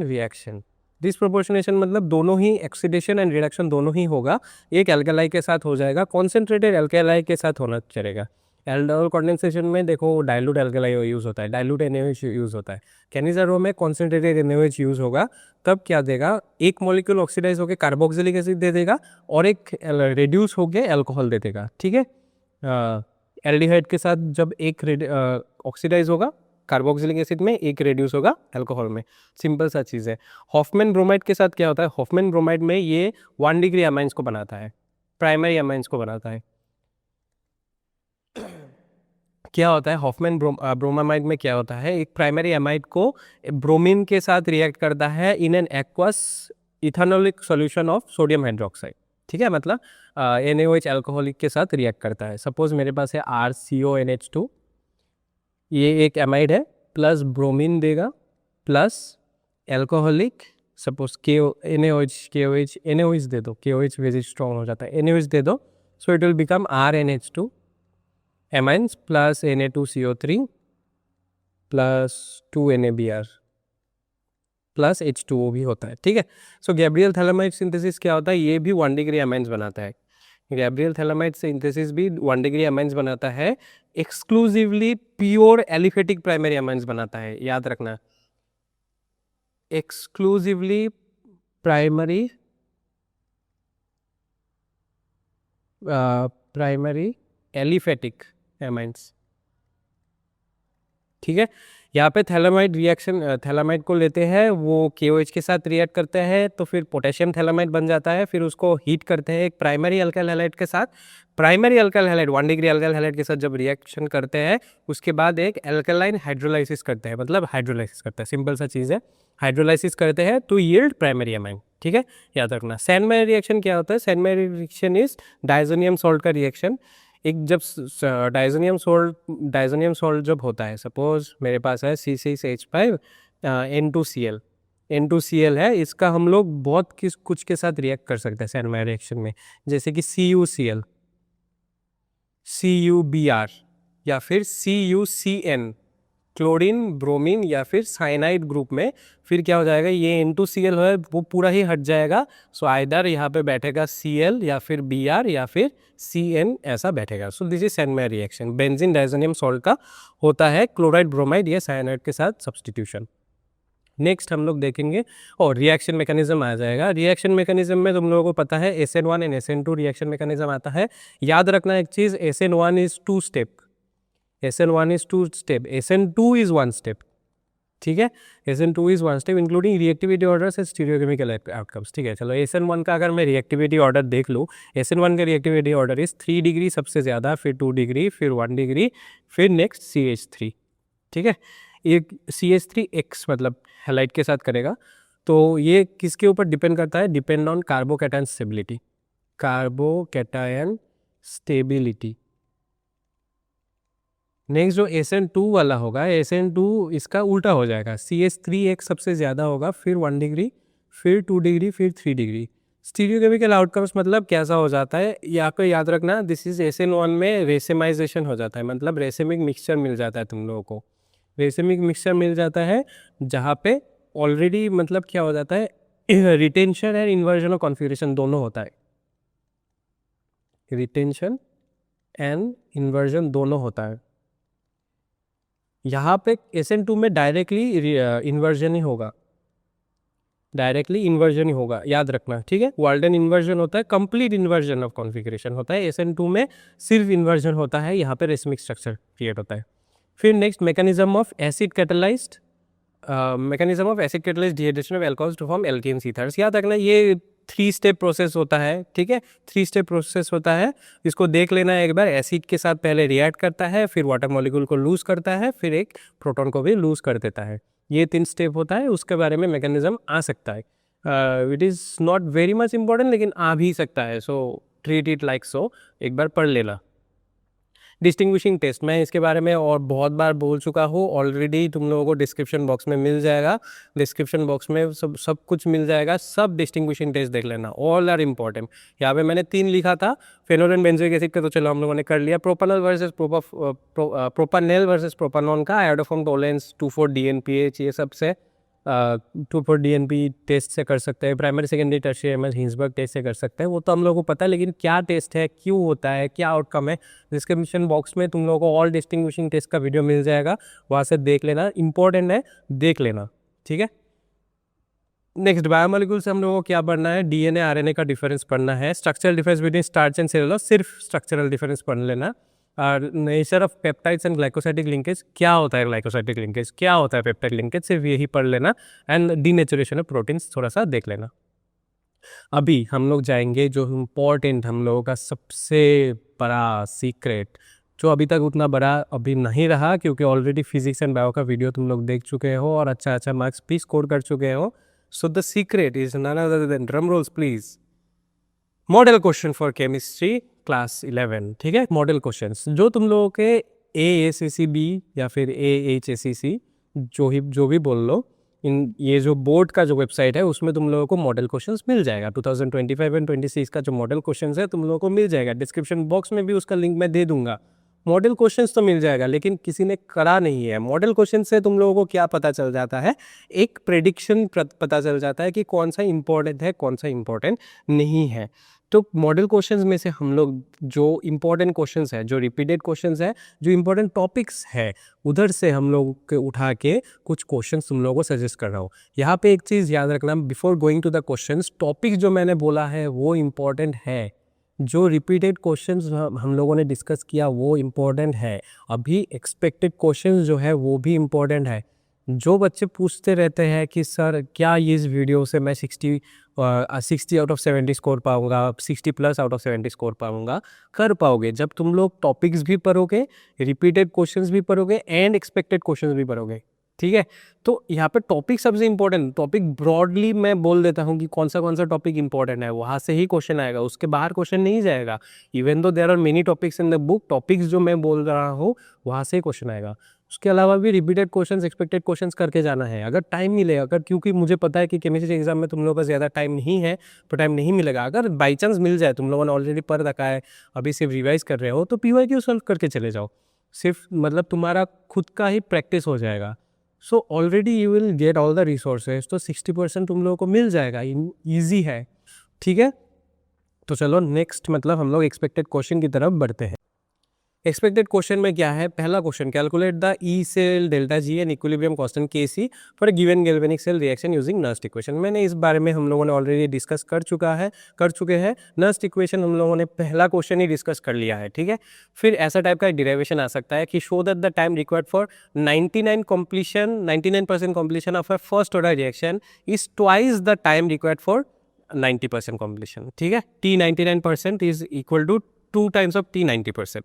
reaction, disproportionation मतलब दोनों ही ऑक्सीडेशन एंड रिडक्शन दोनों ही होगा। एक एल्केलाई के साथ हो जाएगा, कॉन्सेंट्रेटेड एल्केलाई के साथ होना चलेगा। एल्डोल कंडेंसेशन में देखो डाइल्यूट एल्केलाई यूज़ होता है, डाइल्यूट NaOH यूज़ होता है। कैनिज़ारो में कॉन्सेंट्रेटेड NaOH यूज़ होगा, तब क्या देगा, एक मॉलिक्यूल ऑक्सीडाइज होकर कार्बोक्सिलिक एसिड दे देगा और एक रिड्यूस होकर एल्कोहल दे देगा, ठीक है। एल्डिहाइड के साथ जब एक ऑक्सीडाइज होगा कार्बोक्सिलिक एसिड में, एक रेड्यूस होगा अल्कोहल में, सिंपल सा चीज़ है। हॉफमैन ब्रोमाइड के साथ क्या होता है, हॉफमैन ब्रोमाइड में ये 1 डिग्री अमाइंस को बनाता है, प्राइमरी अमाइंस को बनाता है। क्या होता है हॉफमैन ब्रोमामाइड में, क्या होता है, एक प्राइमरी अमाइड को ब्रोमीन के साथ रिएक्ट करता है in an aqueous ethanolic solution of sodium hydroxide, ठीक है, मतलब NaOH अल्कोहलिक के साथ रिएक्ट करता है। सपोज मेरे पास है RCONH2, ये एक एमाइड है, प्लस ब्रोमीन देगा, प्लस एल्कोहलिक, सपोज NaOH दे दो, KOH वेरी स्ट्रॉन्ग हो जाता है, NaOH दे दो, सो it will become RNH2 amines plus Na2CO3 plus 2NaBr plus H2O भी होता है, ठीक है। सो गैब्रियल थैलामाइड सिंथेसिस क्या होता है, ये भी 1 डिग्री अमाइंस बनाता है। गैब्रियल थैलामाइड सिंथेसिस भी 1 डिग्री अमाइंस बनाता है, exclusively pure aliphatic primary amines बनाता है, याद रखना, एक्सक्लूसिवली प्राइमरी एलिफेटिक अमाइंस, ठीक है। यहाँ पे थैलामाइड रिएक्शन, थैलामाइड को लेते हैं, वो KOH के साथ रिएक्ट करते हैं, तो फिर पोटेशियम थैलामाइड बन जाता है, फिर उसको हीट करते हैं एक प्राइमरी अल्काइल हैलाइड के साथ। Primary alkyl halide 1 degree alkyl halide के साथ जब रिएक्शन करते हैं, उसके बाद एक एल्कालाइन हाइड्रोलाइसिस करते हैं, मतलब हाइड्रोलाइसिस करते हैं, सिंपल सा चीज़ है, हाइड्रोलाइसिस करते हैं टू यील्ड प्राइमरी अमाइन, ठीक है, याद रखना। सैन-मायर रिएक्शन क्या होता है, सैन-मायर रिएक्शन इज डायजोनियम सॉल्ट का रिएक्शन। एक जब डायजोनियम सॉल्ट जब होता है, सपोज मेरे पास है C6H5 N2Cl है, इसका हम लोग बहुत कुछ के साथ रिएक्ट कर सकते हैं सैन-मायर रिएक्शन में, जैसे कि CuCl, CuBr या फिर CuCN, क्लोरीन ब्रोमीन या फिर साइनाइड ग्रुप में, फिर क्या हो जाएगा, ये N2Cl है वो पूरा ही हट जाएगा, सो आइदर यहाँ पे बैठेगा Cl या फिर Br या फिर Cn ऐसा बैठेगा। So this is Sandmeyer reaction, benzene diazonium salt का होता है क्लोराइड ब्रोमाइड या साइनाइड के साथ सब्सटीट्यूशन। नेक्स्ट हम लोग देखेंगे और रिएक्शन मैकेनिज्म आ जाएगा। रिएक्शन मैकेनिज्म में तुम लोगों को पता है SN1 and SN2 reaction mechanism आता है। याद रखना एक चीज़, SN1 is 2 step, SN1 is 2 step, SN2 is 1 step, ठीक है, SN2 is 1 step including reactivity orders and stereochemical outcomes, ठीक है। चलो SN1 का अगर मैं रिएक्टिविटी ऑर्डर देख लूँ, SN1 का रिएक्टिविटी ऑर्डर इज 3 डिग्री सबसे ज़्यादा, फिर 2 डिग्री, फिर 1 डिग्री, फिर नेक्स्ट CH3, ठीक है। एक CH3X मतलब हैलाइड के साथ करेगा, तो ये किसके ऊपर डिपेंड करता है, depend on carbocation stability, carbocation stability. Next जो SN2 वाला होगा, SN2 इसका उल्टा हो जाएगा, CH3X सबसे ज़्यादा होगा, फिर 1 डिग्री, फिर 2 डिग्री, फिर 3 डिग्री। स्टीरियोकेमिकल आउटकम्स मतलब कैसा हो जाता है, यहाँ को याद रखना, दिस इज SN1 में रेसेमाइजेशन हो जाता है, मतलब रेसेमिक मिक्सचर मिल जाता है तुम लोगों को, रेसेमिक मिक्सचर मिल जाता है, जहाँ पे ऑलरेडी मतलब क्या हो जाता है, retention and inversion of configuration दोनों होता है, रिटेंशन एंड इन्वर्जन दोनों होता है। यहाँ पे SN2 में डायरेक्टली इन्वर्जन ही होगा, डायरेक्टली इन्वर्जन ही होगा, याद रखना, ठीक है। वाल्डन इन्वर्जन होता है, कंप्लीट इन्वर्जन ऑफ कॉन्फ़िगरेशन होता है, SN2 में सिर्फ इन्वर्जन होता है, यहाँ पे रेसमिक स्ट्रक्चर क्रिएट होता है। फिर next mechanism of acid catalysed dehydration of alcohols to form alkenes ethers. याद रखना ये 3 स्टेप प्रोसेस होता है, ठीक है, 3 स्टेप प्रोसेस होता है, इसको देख लेना एक बार। एसिड के साथ पहले रिएक्ट करता है, फिर वाटर मॉलिक्यूल को लूज करता है, फिर एक प्रोटॉन को भी लूज कर देता है, ये 3 स्टेप होता है, उसके बारे में मैकेनिज्म आ सकता है। It is not very much important, लेकिन आ भी सकता है, so treat it like so, एक बार पढ़ लेना। डिस्टिंग्विशिंग टेस्ट, मैं इसके बारे में और बहुत बार बोल चुका हूँ ऑलरेडी, तुम लोगों को डिस्क्रिप्शन बॉक्स में मिल जाएगा, डिस्क्रिप्शन बॉक्स में सब कुछ मिल जाएगा, सब डिस्टिंग्विशिंग टेस्ट देख लेना, ऑल आर इंपॉर्टेंट। यहाँ पे मैंने 3 लिखा था, फेनोल एंड बेंजोइक एसिड का तो चलो हम लोगों ने कर लिया, प्रोपानॉल वर्सेस प्रोपानॉन का आयोडोफॉर्म टॉलरेंस 2,4-DNPH, ये सबसे 2,4-DNP टेस्ट से कर सकते हैं, primary secondary tertiary amines Hinsberg test से कर सकते हैं, वो तो हम लोगों को पता है, लेकिन क्या टेस्ट है, क्यों होता है, क्या आउटकम है, डिस्क्रिप्शन बॉक्स में तुम लोगों को ऑल डिस्टिंग्विशिंग टेस्ट का वीडियो मिल जाएगा, वहाँ से देख लेना, इंपॉर्टेंट है, देख लेना, ठीक है। नेक्स्ट बायोमोलिक्यूल से हम लोगों को क्या पढ़ना है, DNA RNA का डिफरेंस पढ़ना है, structural difference between starch and cellulose, सिर्फ स्ट्रक्चरल डिफरेंस पढ़ लेना, और nature of peptides and glycosidic linkage, क्या होता है ग्लाइकोसाइडिक लिंकेज, क्या होता है पेप्टाइड लिंकेज, सिर्फ यही पढ़ लेना, एंड डीनेचुरेशन ऑफ प्रोटीन्स थोड़ा सा देख लेना। अभी हम लोग जाएंगे जो इम्पोर्टेंट, हम लोगों का सबसे बड़ा सीक्रेट, जो अभी तक उतना बड़ा अभी नहीं रहा, क्योंकि ऑलरेडी फिजिक्स एंड बायो का वीडियो तुम लोग देख चुके हो और अच्छा मार्क्स भी स्कोर कर चुके हो। So the secret is none other than, drum rolls please, model question for chemistry class 11। ठीक है, मॉडल क्वेश्चंस जो तुम लोगों के AACCB या फिर AHSCC जो भी बोल लो, इन ये जो बोर्ड का जो वेबसाइट है उसमें तुम लोगों को मॉडल क्वेश्चंस मिल जाएगा। 2025 एंड 26 का जो मॉडल क्वेश्चंस है तुम लोगों को मिल जाएगा। डिस्क्रिप्शन बॉक्स में भी उसका लिंक मैं दे दूंगा। मॉडल क्वेश्चंस तो मिल जाएगा, लेकिन किसी ने करा नहीं है। मॉडल क्वेश्चन से तुम लोगों को क्या पता चल जाता है, एक प्रेडिक्शन पता चल जाता है कि कौन सा इंपॉर्टेंट है, कौन सा इंपॉर्टेंट नहीं है। तो मॉडल क्वेश्चंस में से हम लोग जो इंपॉर्टेंट क्वेश्चंस है, जो रिपीटेड क्वेश्चंस है, जो इंपॉर्टेंट टॉपिक्स है, उधर से हम लोग के उठा के कुछ क्वेश्चंस तुम लोगों को सजेस्ट कर रहा हूँ। यहाँ पे एक चीज़ याद रखना, before going to the questions, topic जो मैंने बोला है वो इम्पॉर्टेंट है। जो रिपीटेड क्वेश्चंस हम लोगों ने डिस्कस किया वो इम्पॉर्टेंट है। अभी एक्सपेक्टेड क्वेश्चंस जो है वो भी इम्पॉर्टेंट है। जो बच्चे पूछते रहते हैं कि सर क्या इस वीडियो से मैं 60 आउट ऑफ 70 स्कोर पाऊंगा, 60+ आउट ऑफ 70 स्कोर पाऊंगा, कर पाओगे जब तुम लोग टॉपिक्स भी पढ़ोगे, रिपीटेड क्वेश्चंस भी पढ़ोगे एंड एक्सपेक्टेड क्वेश्चंस भी पढ़ोगे। ठीक है, तो यहाँ पे टॉपिक सबसे इंपॉर्टेंट। टॉपिक ब्रॉडली मैं बोल देता हूँ कि कौन सा टॉपिक इंपॉर्टेंट है, वहाँ से ही क्वेश्चन आएगा, उसके बाहर क्वेश्चन नहीं जाएगा। Even though there are many topics in the book, topics जो मैं बोल रहा हूँ वहाँ से ही क्वेश्चन आएगा। उसके अलावा भी रिपीटेड क्वेश्चंस, एक्सपेक्टेड क्वेश्चंस करके जाना है अगर टाइम मिले। अगर क्योंकि मुझे पता है कि केमिस्ट्री एग्जाम में तुम लोगों का ज़्यादा टाइम नहीं है, तो टाइम नहीं मिलेगा। अगर बाई चांस मिल जाए, तुम लोगों ने ऑलरेडी पढ़ रखा है, अभी सिर्फ रिवाइज कर रहे हो, तो PYQ सॉल्व करके चले जाओ। सिर्फ मतलब तुम्हारा खुद का ही प्रैक्टिस हो जाएगा। So already you will get all the resources, तो 60% तुम लोगों को मिल जाएगा, ईजी है। ठीक है, तो चलो नेक्स्ट मतलब हम लोग एक्सपेक्टेड क्वेश्चन की तरफ बढ़ते हैं। एक्सपेक्टेड क्वेश्चन में क्या है, पहला question, calculate the E cell delta G and equilibrium constant Kc for given galvanic cell reaction using Nernst equation. मैंने इस बारे में हम लोगों ने ऑलरेडी डिस्कस कर चुके हैं। नर्स्ट इक्वेशन हम लोगों ने पहला क्वेश्चन ही डिस्कस कर लिया है। ठीक है, फिर ऐसा टाइप का डिराइवेशन आ सकता है कि show that the time required for 99% completion of a first order reaction is twice the time required for 90% completion। ठीक है, T 99% is equal to 2 times of T 90%।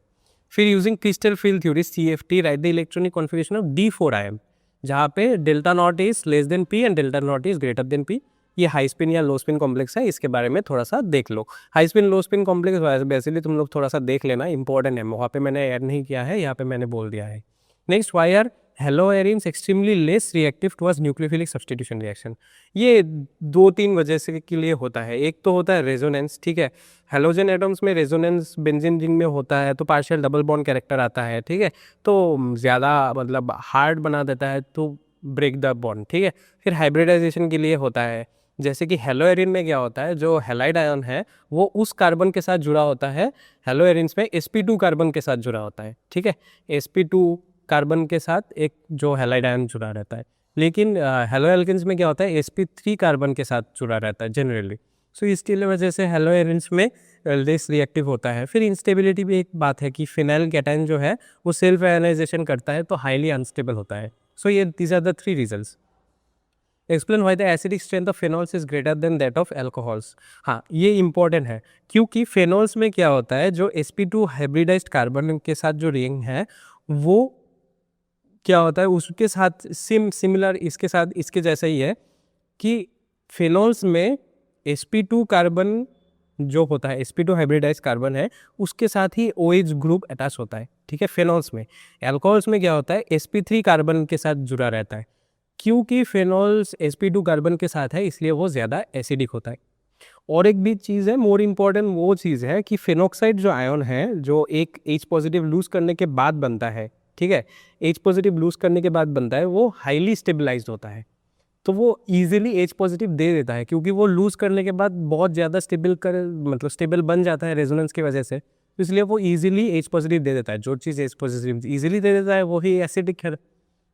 फिर using crystal field theory CFT write the electronic configuration of D4IM, जहाँ पे delta naught is less than P and delta naught is greater than P। ये हाई स्पिन या लो स्पिन कॉम्प्लेक्स है, इसके बारे में थोड़ा सा देख लो। High spin low spin complex basically तुम लोग थोड़ा सा देख लेना, इंपॉर्टेंट है। वहाँ पे मैंने ऐड नहीं किया है, यहाँ पे मैंने बोल दिया है। Next, why are haloarenes extremely less reactive towards nucleophilic substitution reaction. ये 2-3 वजह से के लिए होता है। एक तो होता है रेजोनेंस। ठीक है, हेलोजन एटम्स में रेजोनेंस बेंजीन रिंग में होता है, तो पार्शियल डबल बॉन्ड कैरेक्टर आता है। ठीक है, तो ज़्यादा मतलब हार्ड बना देता है टू ब्रेक द बॉन्ड। ठीक है, फिर हाइब्रिडाइजेशन के लिए होता है, जैसे कि हेलोएरिन में क्या होता है, जो हेलाइड आयन है वो उस कार्बन के साथ जुड़ा होता है। हेलोएरिन्स में sp2 कार्बन के साथ जुड़ा होता है। ठीक है, sp2 कार्बन के साथ एक जो हेलाइड आयन जुड़ा रहता है। लेकिन हेलोएल्किन्स में क्या होता है, sp3 कार्बन के साथ जुड़ा रहता है जनरली। सो इसकी वजह से हेलोएरिन्स में लेस रिएक्टिव होता है। फिर इंस्टेबिलिटी भी एक बात है कि फिनाइल कैटायन जो है वो सेल्फ आयनाइजेशन करता है, तो हाईली अनस्टेबल होता है। सो ये these are the 3 reasons. Explain why the acidic strength of phenols is greater than that of alcohols. हाँ, ये इंपॉर्टेंट है, क्योंकि फेनॉल्स में क्या होता है, जो sp2 हाइब्रिडाइज्ड कार्बन के साथ जो रिंग है वो क्या होता है, उसके साथ सिमिलर इसके साथ इसके जैसा ही है कि फेनॉल्स में sp2 कार्बन जो होता है, sp2 हाइब्रिडाइज्ड कार्बन है, उसके साथ ही OH ग्रुप अटैच होता है। ठीक है, फेनॉल्स में। एल्कोहल्स में क्या होता है, sp3 कार्बन के साथ जुड़ा रहता है। क्योंकि फेनॉल्स sp2 कार्बन के साथ है, इसलिए वो ज़्यादा एसिडिक होता है। और एक भी चीज़ है, मोर इम्पॉर्टेंट वो चीज़ है कि फेनोक्साइड जो आयन है, जो एक H पॉजिटिव लूज करने के बाद बनता है। ठीक है, H पॉजिटिव लूज करने के बाद बनता है, वो हाईली स्टेबलाइज्ड होता है, तो वो ईजिली H पॉजिटिव दे देता है, क्योंकि वो लूज करने के बाद बहुत ज़्यादा स्टेबल बन जाता है रेजोनेंस की वजह से, तो इसलिए वो ईजिली H पॉजिटिव दे देता है। जो चीज़ H पॉजिटिव ईजिली दे देता है वही एसिडिक है,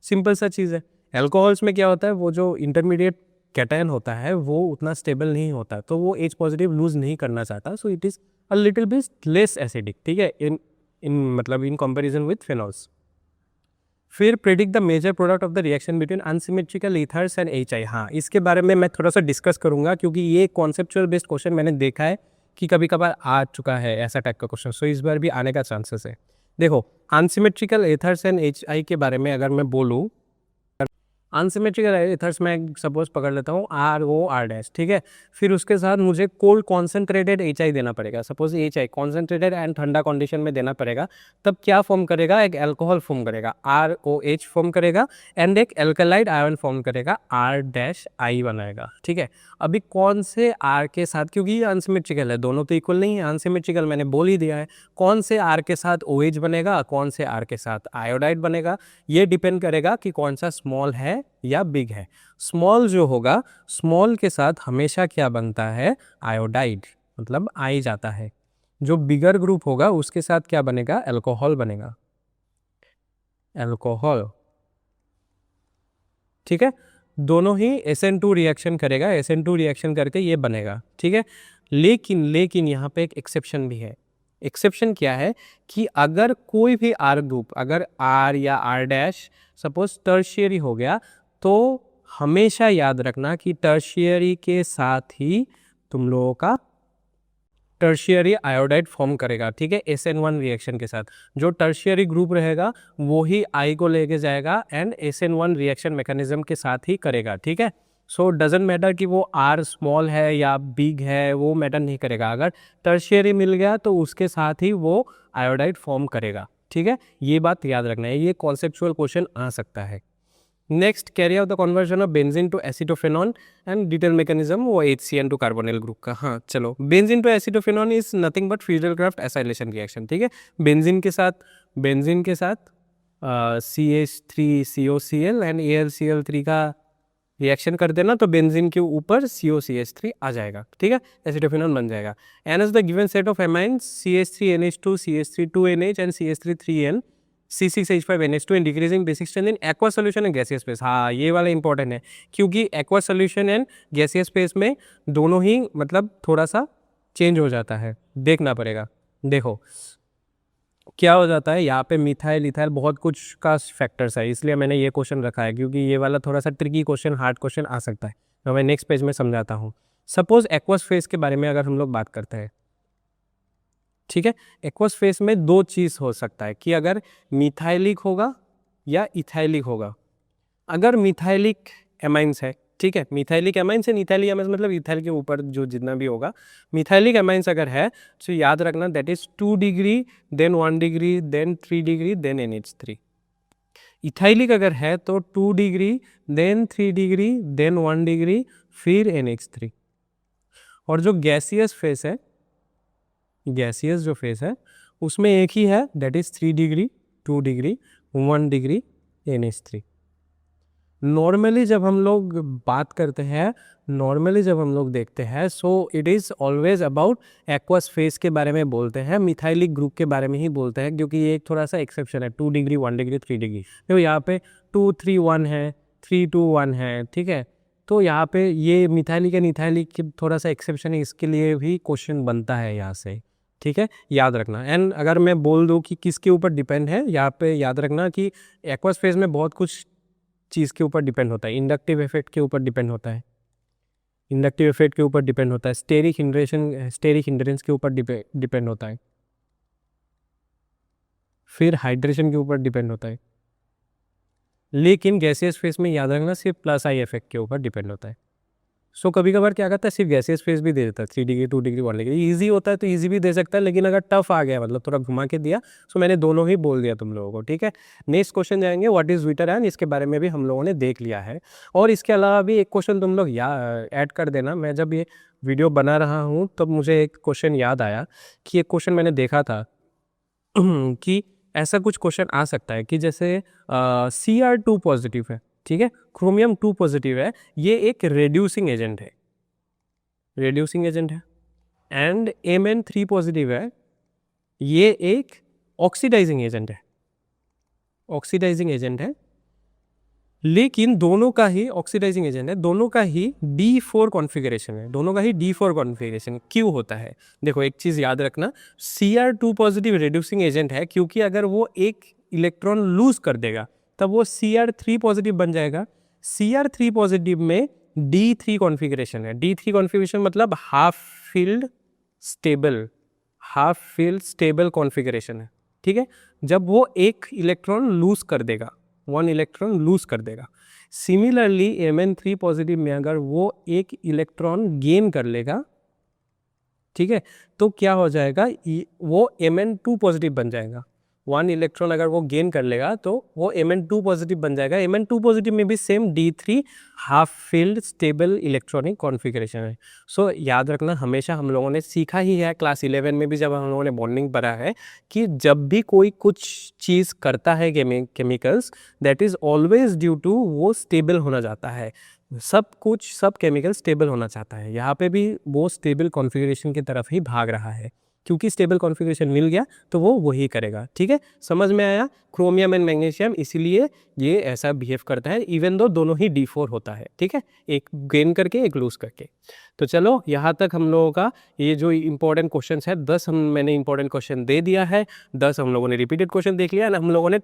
सिंपल सा चीज़ है। एल्कोहल्स में क्या होता है, वो जो इंटरमीडिएट कैटायन होता है वो उतना स्टेबल नहीं होता, तो वो H पॉजिटिव लूज नहीं करना चाहता, so it is a little bit less acidic. ठीक है, इन कंपैरिजन विद फेनॉल्स। फिर predict the major product of the reaction between unsymmetrical ethers and HI। हाँ, इसके बारे में मैं थोड़ा सा डिस्कस करूंगा, क्योंकि ये कॉन्सेप्चुअल बेस्ड क्वेश्चन मैंने देखा है कि कभी कभार आ चुका है ऐसा टाइप का क्वेश्चन, सो इस बार भी आने का चांसेस है। देखो, अनसिमेट्रिकल ईथर्स एंड HI के बारे में अगर मैं बोलूँ, अनसिमेट्रिकल एथर्स में सपोज पकड़ लेता हूँ ROR', ठीक है। फिर उसके साथ मुझे कोल्ड कॉन्सेंट्रेटेड HI देना पड़ेगा, सपोज HI कॉन्सेंट्रेटेड एंड ठंडा कंडीशन में देना पड़ेगा, तब क्या फॉर्म करेगा, एक अल्कोहल फॉर्म करेगा, ROH फॉर्म करेगा एंड एक एल्कलाइड आयन फॉर्म करेगा, R' बनाएगा, ठीक है। अभी कौन से R के साथ, क्योंकि ये अनसिमेट्रिकल है, दोनों तो इक्वल नहीं है, अनसिमेट्रिकल मैंने बोल ही दिया है, कौन से R के साथ OH बनेगा, कौन से R के साथ आयोडाइड बनेगा, ये डिपेंड करेगा कि कौन सा स्मॉल है या बिग है। स्मॉल जो होगा, स्मॉल के साथ हमेशा क्या बनता है, आयोडाइड, मतलब आई जाता है। जो बिगर ग्रुप होगा उसके साथ क्या बनेगा, अल्कोहल बनेगा, अल्कोहल, ठीक है। दोनों ही SN2 रिएक्शन करेगा, SN2 रिएक्शन करके ये बनेगा, ठीक है। लेकिन यहाँ पे एक एक्सेप्शन भी है। एक्सेप्शन क्या है कि अगर कोई भी R ग्रुप, अगर R या R' सपोज टर्शियरी हो गया, तो हमेशा याद रखना कि टर्शियरी के साथ ही तुम लोगों का टर्शियरी आयोडाइड फॉर्म करेगा, ठीक है, SN1 रिएक्शन के साथ। जो टर्शियरी ग्रुप रहेगा वो ही आई को लेके जाएगा एंड SN1 रिएक्शन मैकेनिज्म के साथ ही करेगा, ठीक है। सो डजेंट मैटर कि वो R स्मॉल है या बिग है, वो मैटर नहीं करेगा, अगर टर्शियरी मिल गया तो उसके साथ ही वो आयोडाइड फॉर्म करेगा, ठीक है। ये बात याद रखना है, ये कॉन्सेप्चुअल क्वेश्चन आ सकता है। Next, carry out the conversion of benzene to acetophenone and detail mechanism, वो HCN टू कार्बोनिल ग्रुप का। हाँ चलो, benzene to acetophenone is nothing but Friedel Crafts acylation reaction, ठीक है। बेंजीन के साथ CH3COCl एंड AlCl3 का रिएक्शन कर देना तो बेंजीन के ऊपर COCH3 आ जाएगा, ठीक है, एसिटोफेनॉन बन जाएगा। Arrange the given set of amines CH3NH2 CH3 2NH and CH3 3N C6H5NH2 in decreasing basic strength in aqua solution and gaseous phase. हाँ ये वाला इंपॉर्टेंट है, क्योंकि aqua solution and gaseous phase में दोनों ही मतलब थोड़ा सा चेंज हो जाता है, देखना पड़ेगा। देखो क्या हो जाता है यहाँ पे, मिथाइल इथाइल बहुत कुछ का फैक्टर्स है, इसलिए मैंने ये क्वेश्चन रखा है, क्योंकि ये वाला थोड़ा सा ट्रिकी क्वेश्चन, हार्ड क्वेश्चन आ सकता है। तो मैं नेक्स्ट पेज में समझाता हूँ। सपोज एक्वस फेज के बारे में अगर हम लोग बात करते हैं, ठीक है, एक्वस फेज में दो चीज़ हो सकता है कि अगर मिथाइलिक होगा या इथाइलिक होगा। अगर मिथाइलिक एमाइंस है, ठीक है, मिथाइलिक एमाइंस एंड इथाइलिक एमाइंस मतलब इथाइल के ऊपर जो जितना भी होगा, मिथाइलिक एमाइंस अगर है तो याद रखना that is 2 degree then 1 degree then 3 degree then NH3। Ethylic अगर है तो 2 degree then 3 degree then 1 degree फिर NH3। और जो गैसियस फेस है, गैसियस जो फेस है उसमें एक ही है, that is 3 degree 2 degree 1 degree NH3। Normally जब हम लोग बात करते हैं, नॉर्मली जब हम लोग देखते हैं, सो it is always about aqueous face के बारे में बोलते हैं, मिथाइलिक ग्रुप के बारे में ही बोलते हैं, क्योंकि ये एक थोड़ा सा एक्सेप्शन है। 2 डिग्री 1 डिग्री 3 डिग्री, तो यहाँ पे 2 3 1 है, 3 2 1 है, ठीक है। तो यहाँ पे ये मिथाइलिक एंड इथाइलिक की थोड़ा सा एक्सेप्शन है, इसके लिए भी क्वेश्चन बनता है यहाँ से, ठीक है, याद रखना। एंड अगर मैं बोल दूँ कि किसके ऊपर डिपेंड है, यहाँ पे याद रखना कि एक्वस फेज में बहुत कुछ चीज़ के ऊपर डिपेंड होता है। इंडक्टिव इफेक्ट के ऊपर डिपेंड होता है, इंडक्टिव इफेक्ट के ऊपर डिपेंड होता है, स्टेरिक हिंड्रेंस के ऊपर डिपेंड होता है, फिर हाइड्रेशन के ऊपर डिपेंड होता है। लेकिन गैसियस फेज में याद रखना सिर्फ प्लस आई इफेक्ट के ऊपर डिपेंड होता है। सो कभी कभार क्या करता है, सिर्फ गैसियस फेज भी दे देता है, 3 डिग्री 2 डिग्री 1 डिग्री। ईजी होता है तो ईजी भी दे सकता है, लेकिन अगर टफ आ गया मतलब थोड़ा घुमा के दिया, सो मैंने दोनों ही बोल दिया तुम लोगों को, ठीक है। नेक्स्ट क्वेश्चन जाएंगे, व्हाट इज वीटर आयन, इसके बारे में भी हम लोगों ने देख लिया है। और इसके अलावा भी एक क्वेश्चन तुम लोग ऐड कर देना। मैं जब ये वीडियो बना रहा हूँ तब मुझे एक क्वेश्चन याद आया कि एक क्वेश्चन मैंने देखा था कि ऐसा कुछ क्वेश्चन आ सकता है कि जैसे Cr2 पॉजिटिव है, ठीक है, क्रोमियम 2 पॉजिटिव है, ये एक रेड्यूसिंग एजेंट है, रेड्यूसिंग एजेंट है। एंड Mn3 पॉजिटिव है, ये एक ऑक्सीडाइजिंग एजेंट है, ऑक्सीडाइजिंग एजेंट है। लेकिन दोनों का ही ऑक्सीडाइजिंग एजेंट है, दोनों का ही D4 कॉन्फ़िगरेशन है, दोनों का ही D4 कॉन्फ़िगरेशन क्यों होता है। देखो एक चीज़ याद रखना, Cr2 पॉजिटिव रेड्यूसिंग एजेंट है क्योंकि अगर वो एक इलेक्ट्रॉन लूज कर देगा तब वो Cr3 पॉजिटिव बन जाएगा। Cr3 पॉजिटिव में D3 कॉन्फ़िगरेशन है, D3 कॉन्फ़िगरेशन मतलब हाफ फील्ड स्टेबल कॉन्फ़िगरेशन है, ठीक है। जब वो एक इलेक्ट्रॉन लूज कर देगा, 1 इलेक्ट्रॉन लूज कर देगा। सिमिलरली Mn3 पॉजिटिव में अगर वो एक इलेक्ट्रॉन गेन कर लेगा, ठीक है, तो क्या हो जाएगा, वो Mn2 पॉजिटिव बन जाएगा। 1 इलेक्ट्रॉन अगर वो गेन कर लेगा तो वो Mn2 पॉजिटिव बन जाएगा। Mn2 पॉजिटिव में भी same D3 half field stable electronic configuration है। सो याद रखना, हमेशा हम लोगों ने सीखा ही है क्लास 11 में भी जब हम लोगों ने बॉन्डिंग पढ़ा है कि जब भी कोई कुछ चीज़ करता है chemicals, that is always due to वो स्टेबल होना चाहता है। सब केमिकल स्टेबल होना चाहता है। यहाँ पे भी वो स्टेबल कॉन्फ़िगरेशन की तरफ ही भाग रहा है, क्योंकि स्टेबल कॉन्फ़िगरेशन मिल गया तो वो वही करेगा। ठीक है, समझ में आया? क्रोमियम एंड मैग्नीशियम इसीलिए ये ऐसा बिहेव करता है, इवन दो दोनों ही D4 होता है। ठीक है, एक गेन करके एक लूज करके। तो चलो यहाँ तक हम लोगों का ये जो इंपॉर्टेंट क्वेश्चन है 10 मैंने इंपॉर्टेंट क्वेश्चन दे दिया है। 10 हम लोगों ने रिपीटेड क्वेश्चन देख लिया, हम लोगों ने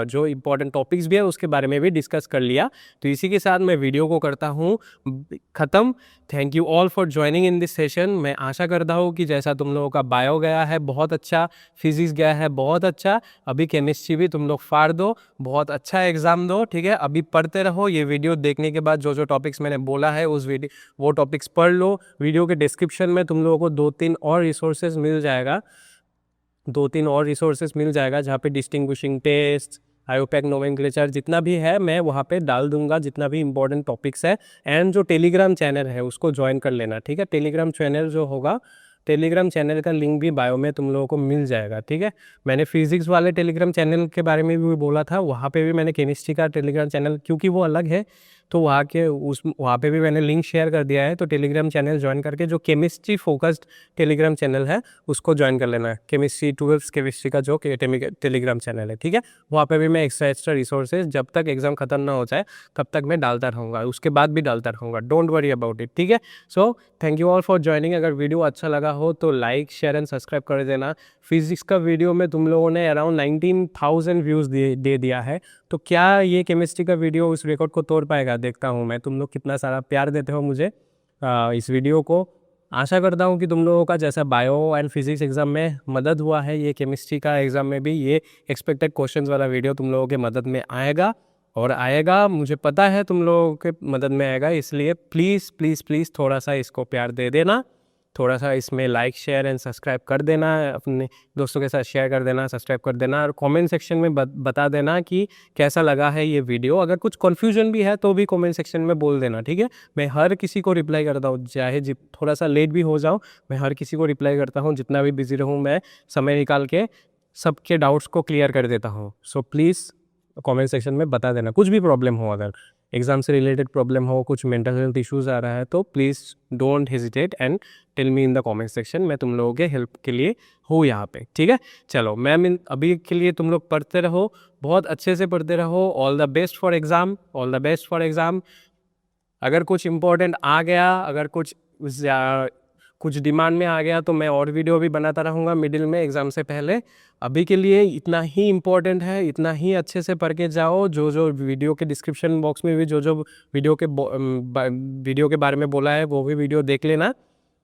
जो इंपॉर्टेंट टॉपिक्स भी है उसके बारे में भी डिस्कस कर लिया। तो इसी के साथ मैं वीडियो को करता हूँ ख़त्म। Thank you all for joining in this session. मैं आशा करता हूँ कि जैसा तुम लोगों का बायो गया है बहुत अच्छा, फिजिक्स गया है बहुत अच्छा, अभी केमिस्ट्री भी तुम लोग फाड़ दो, बहुत अच्छा एग्जाम दो। ठीक है, अभी पढ़ते रहो। ये वीडियो देखने के बाद जो जो टॉपिक्स मैंने बोला है वो टॉपिक्स पढ़ लो। वीडियो के डिस्क्रिप्शन में तुम लोगों को 2-3 और रिसोर्सेज मिल जाएगा जहाँ पे डिस्टिंग्विशिंग टेस्ट, आयोपैक नोमेनक्लेचर जितना भी है मैं वहाँ पे डाल दूंगा, जितना भी इंपॉर्टेंट टॉपिक्स है। एंड जो टेलीग्राम चैनल है उसको ज्वाइन कर लेना। ठीक है, टेलीग्राम चैनल जो होगा, टेलीग्राम चैनल का लिंक भी बायो में तुम लोगों को मिल जाएगा। ठीक है, मैंने फिजिक्स वाले टेलीग्राम चैनल के बारे में भी बोला था, वहाँ पे भी मैंने केमिस्ट्री का टेलीग्राम चैनल, क्योंकि वो अलग है तो वहाँ पे भी मैंने लिंक शेयर कर दिया है। तो टेलीग्राम चैनल ज्वाइन करके जो केमिस्ट्री फोकस्ड टेलीग्राम चैनल है उसको ज्वाइन कर लेना है। केमिस्ट्री 12 केमिस्ट्री का जो टेलीग्राम चैनल है, ठीक है, वहाँ पे भी मैं एक्स्ट्रा रिसोर्सेज जब तक एग्जाम खत्म ना हो जाए तब तक मैं डालता रहूँगा, उसके बाद भी डालता रहूँगा। Don't worry about it. ठीक है, so thank you all for joining. अगर वीडियो अच्छा लगा हो तो लाइक शेयर एंड सब्सक्राइब कर देना। फिजिक्स का वीडियो में तुम लोगों ने अराउंड 19,000 व्यूज़ दे दिया है, तो क्या ये केमिस्ट्री का वीडियो उस रिकॉर्ड को तोड़ पाएगा? देखता हूँ मैं, तुम लोग कितना सारा प्यार देते हो मुझे इस वीडियो को। आशा करता हूँ कि तुम लोगों का जैसा बायो एंड फिजिक्स एग्ज़ाम में मदद हुआ है, ये केमिस्ट्री का एग्ज़ाम में भी ये एक्सपेक्टेड क्वेश्चंस वाला वीडियो तुम लोगों के मदद में आएगा और आएगा, मुझे पता है तुम लोगों के मदद में आएगा। इसलिए प्लीज़ प्लीज़ प्लीज़ थोड़ा सा इसको प्यार दे देना, थोड़ा सा इसमें लाइक शेयर एंड सब्सक्राइब कर देना, अपने दोस्तों के साथ शेयर कर देना, सब्सक्राइब कर देना और कमेंट सेक्शन में बता देना कि कैसा लगा है ये वीडियो। अगर कुछ कन्फ्यूजन भी है तो भी कमेंट सेक्शन में बोल देना। ठीक है, मैं हर किसी को रिप्लाई करता हूँ, चाहे थोड़ा सा लेट भी हो जाऊँ, मैं हर किसी को रिप्लाई करता हूँ। जितना भी बिजी रहूँ मैं समय निकाल के सबके डाउट्स को क्लियर कर देता हूँ। सो प्लीज़ कमेंट सेक्शन में बता देना कुछ भी प्रॉब्लम हो, अगर एग्ज़ाम से रिलेटेड प्रॉब्लम हो, कुछ मेंटल हेल्थ इश्यूज़ आ रहा है तो please don't hesitate and tell me in the comment section. मैं तुम लोगों के हेल्प के लिए हूँ यहाँ पे। ठीक है, चलो मैं अभी के लिए तुम लोग पढ़ते रहो, बहुत अच्छे से पढ़ते रहो। All the best for exam. अगर कुछ इंपॉर्टेंट आ गया, अगर कुछ डिमांड में आ गया तो मैं और वीडियो भी बनाता रहूँगा मिडिल में एग्ज़ाम से पहले। अभी के लिए इतना ही इम्पोर्टेंट है, इतना ही अच्छे से पढ़ के जाओ। जो वीडियो के डिस्क्रिप्शन बॉक्स में भी जो वीडियो के बारे में बोला है वो भी वीडियो देख लेना।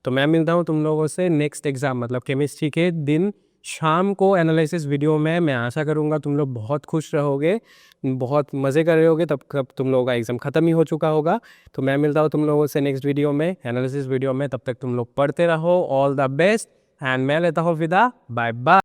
तो मैं मिलता हूँ तुम लोगों से नेक्स्ट एग्ज़ाम मतलब केमिस्ट्री के दिन शाम को एनालिसिस वीडियो में। मैं आशा करूँगा तुम लोग बहुत खुश रहोगे, बहुत मज़े कर रहे होगे, तब कब तुम लोगों का एग्ज़ाम ख़त्म ही हो चुका होगा। तो मैं मिलता हूँ तुम लोगों से नेक्स्ट वीडियो में, एनालिसिस वीडियो में। तब तक तुम लोग पढ़ते रहो। ऑल द बेस्ट एंड मैं लेता हूँ विदा। Bye bye.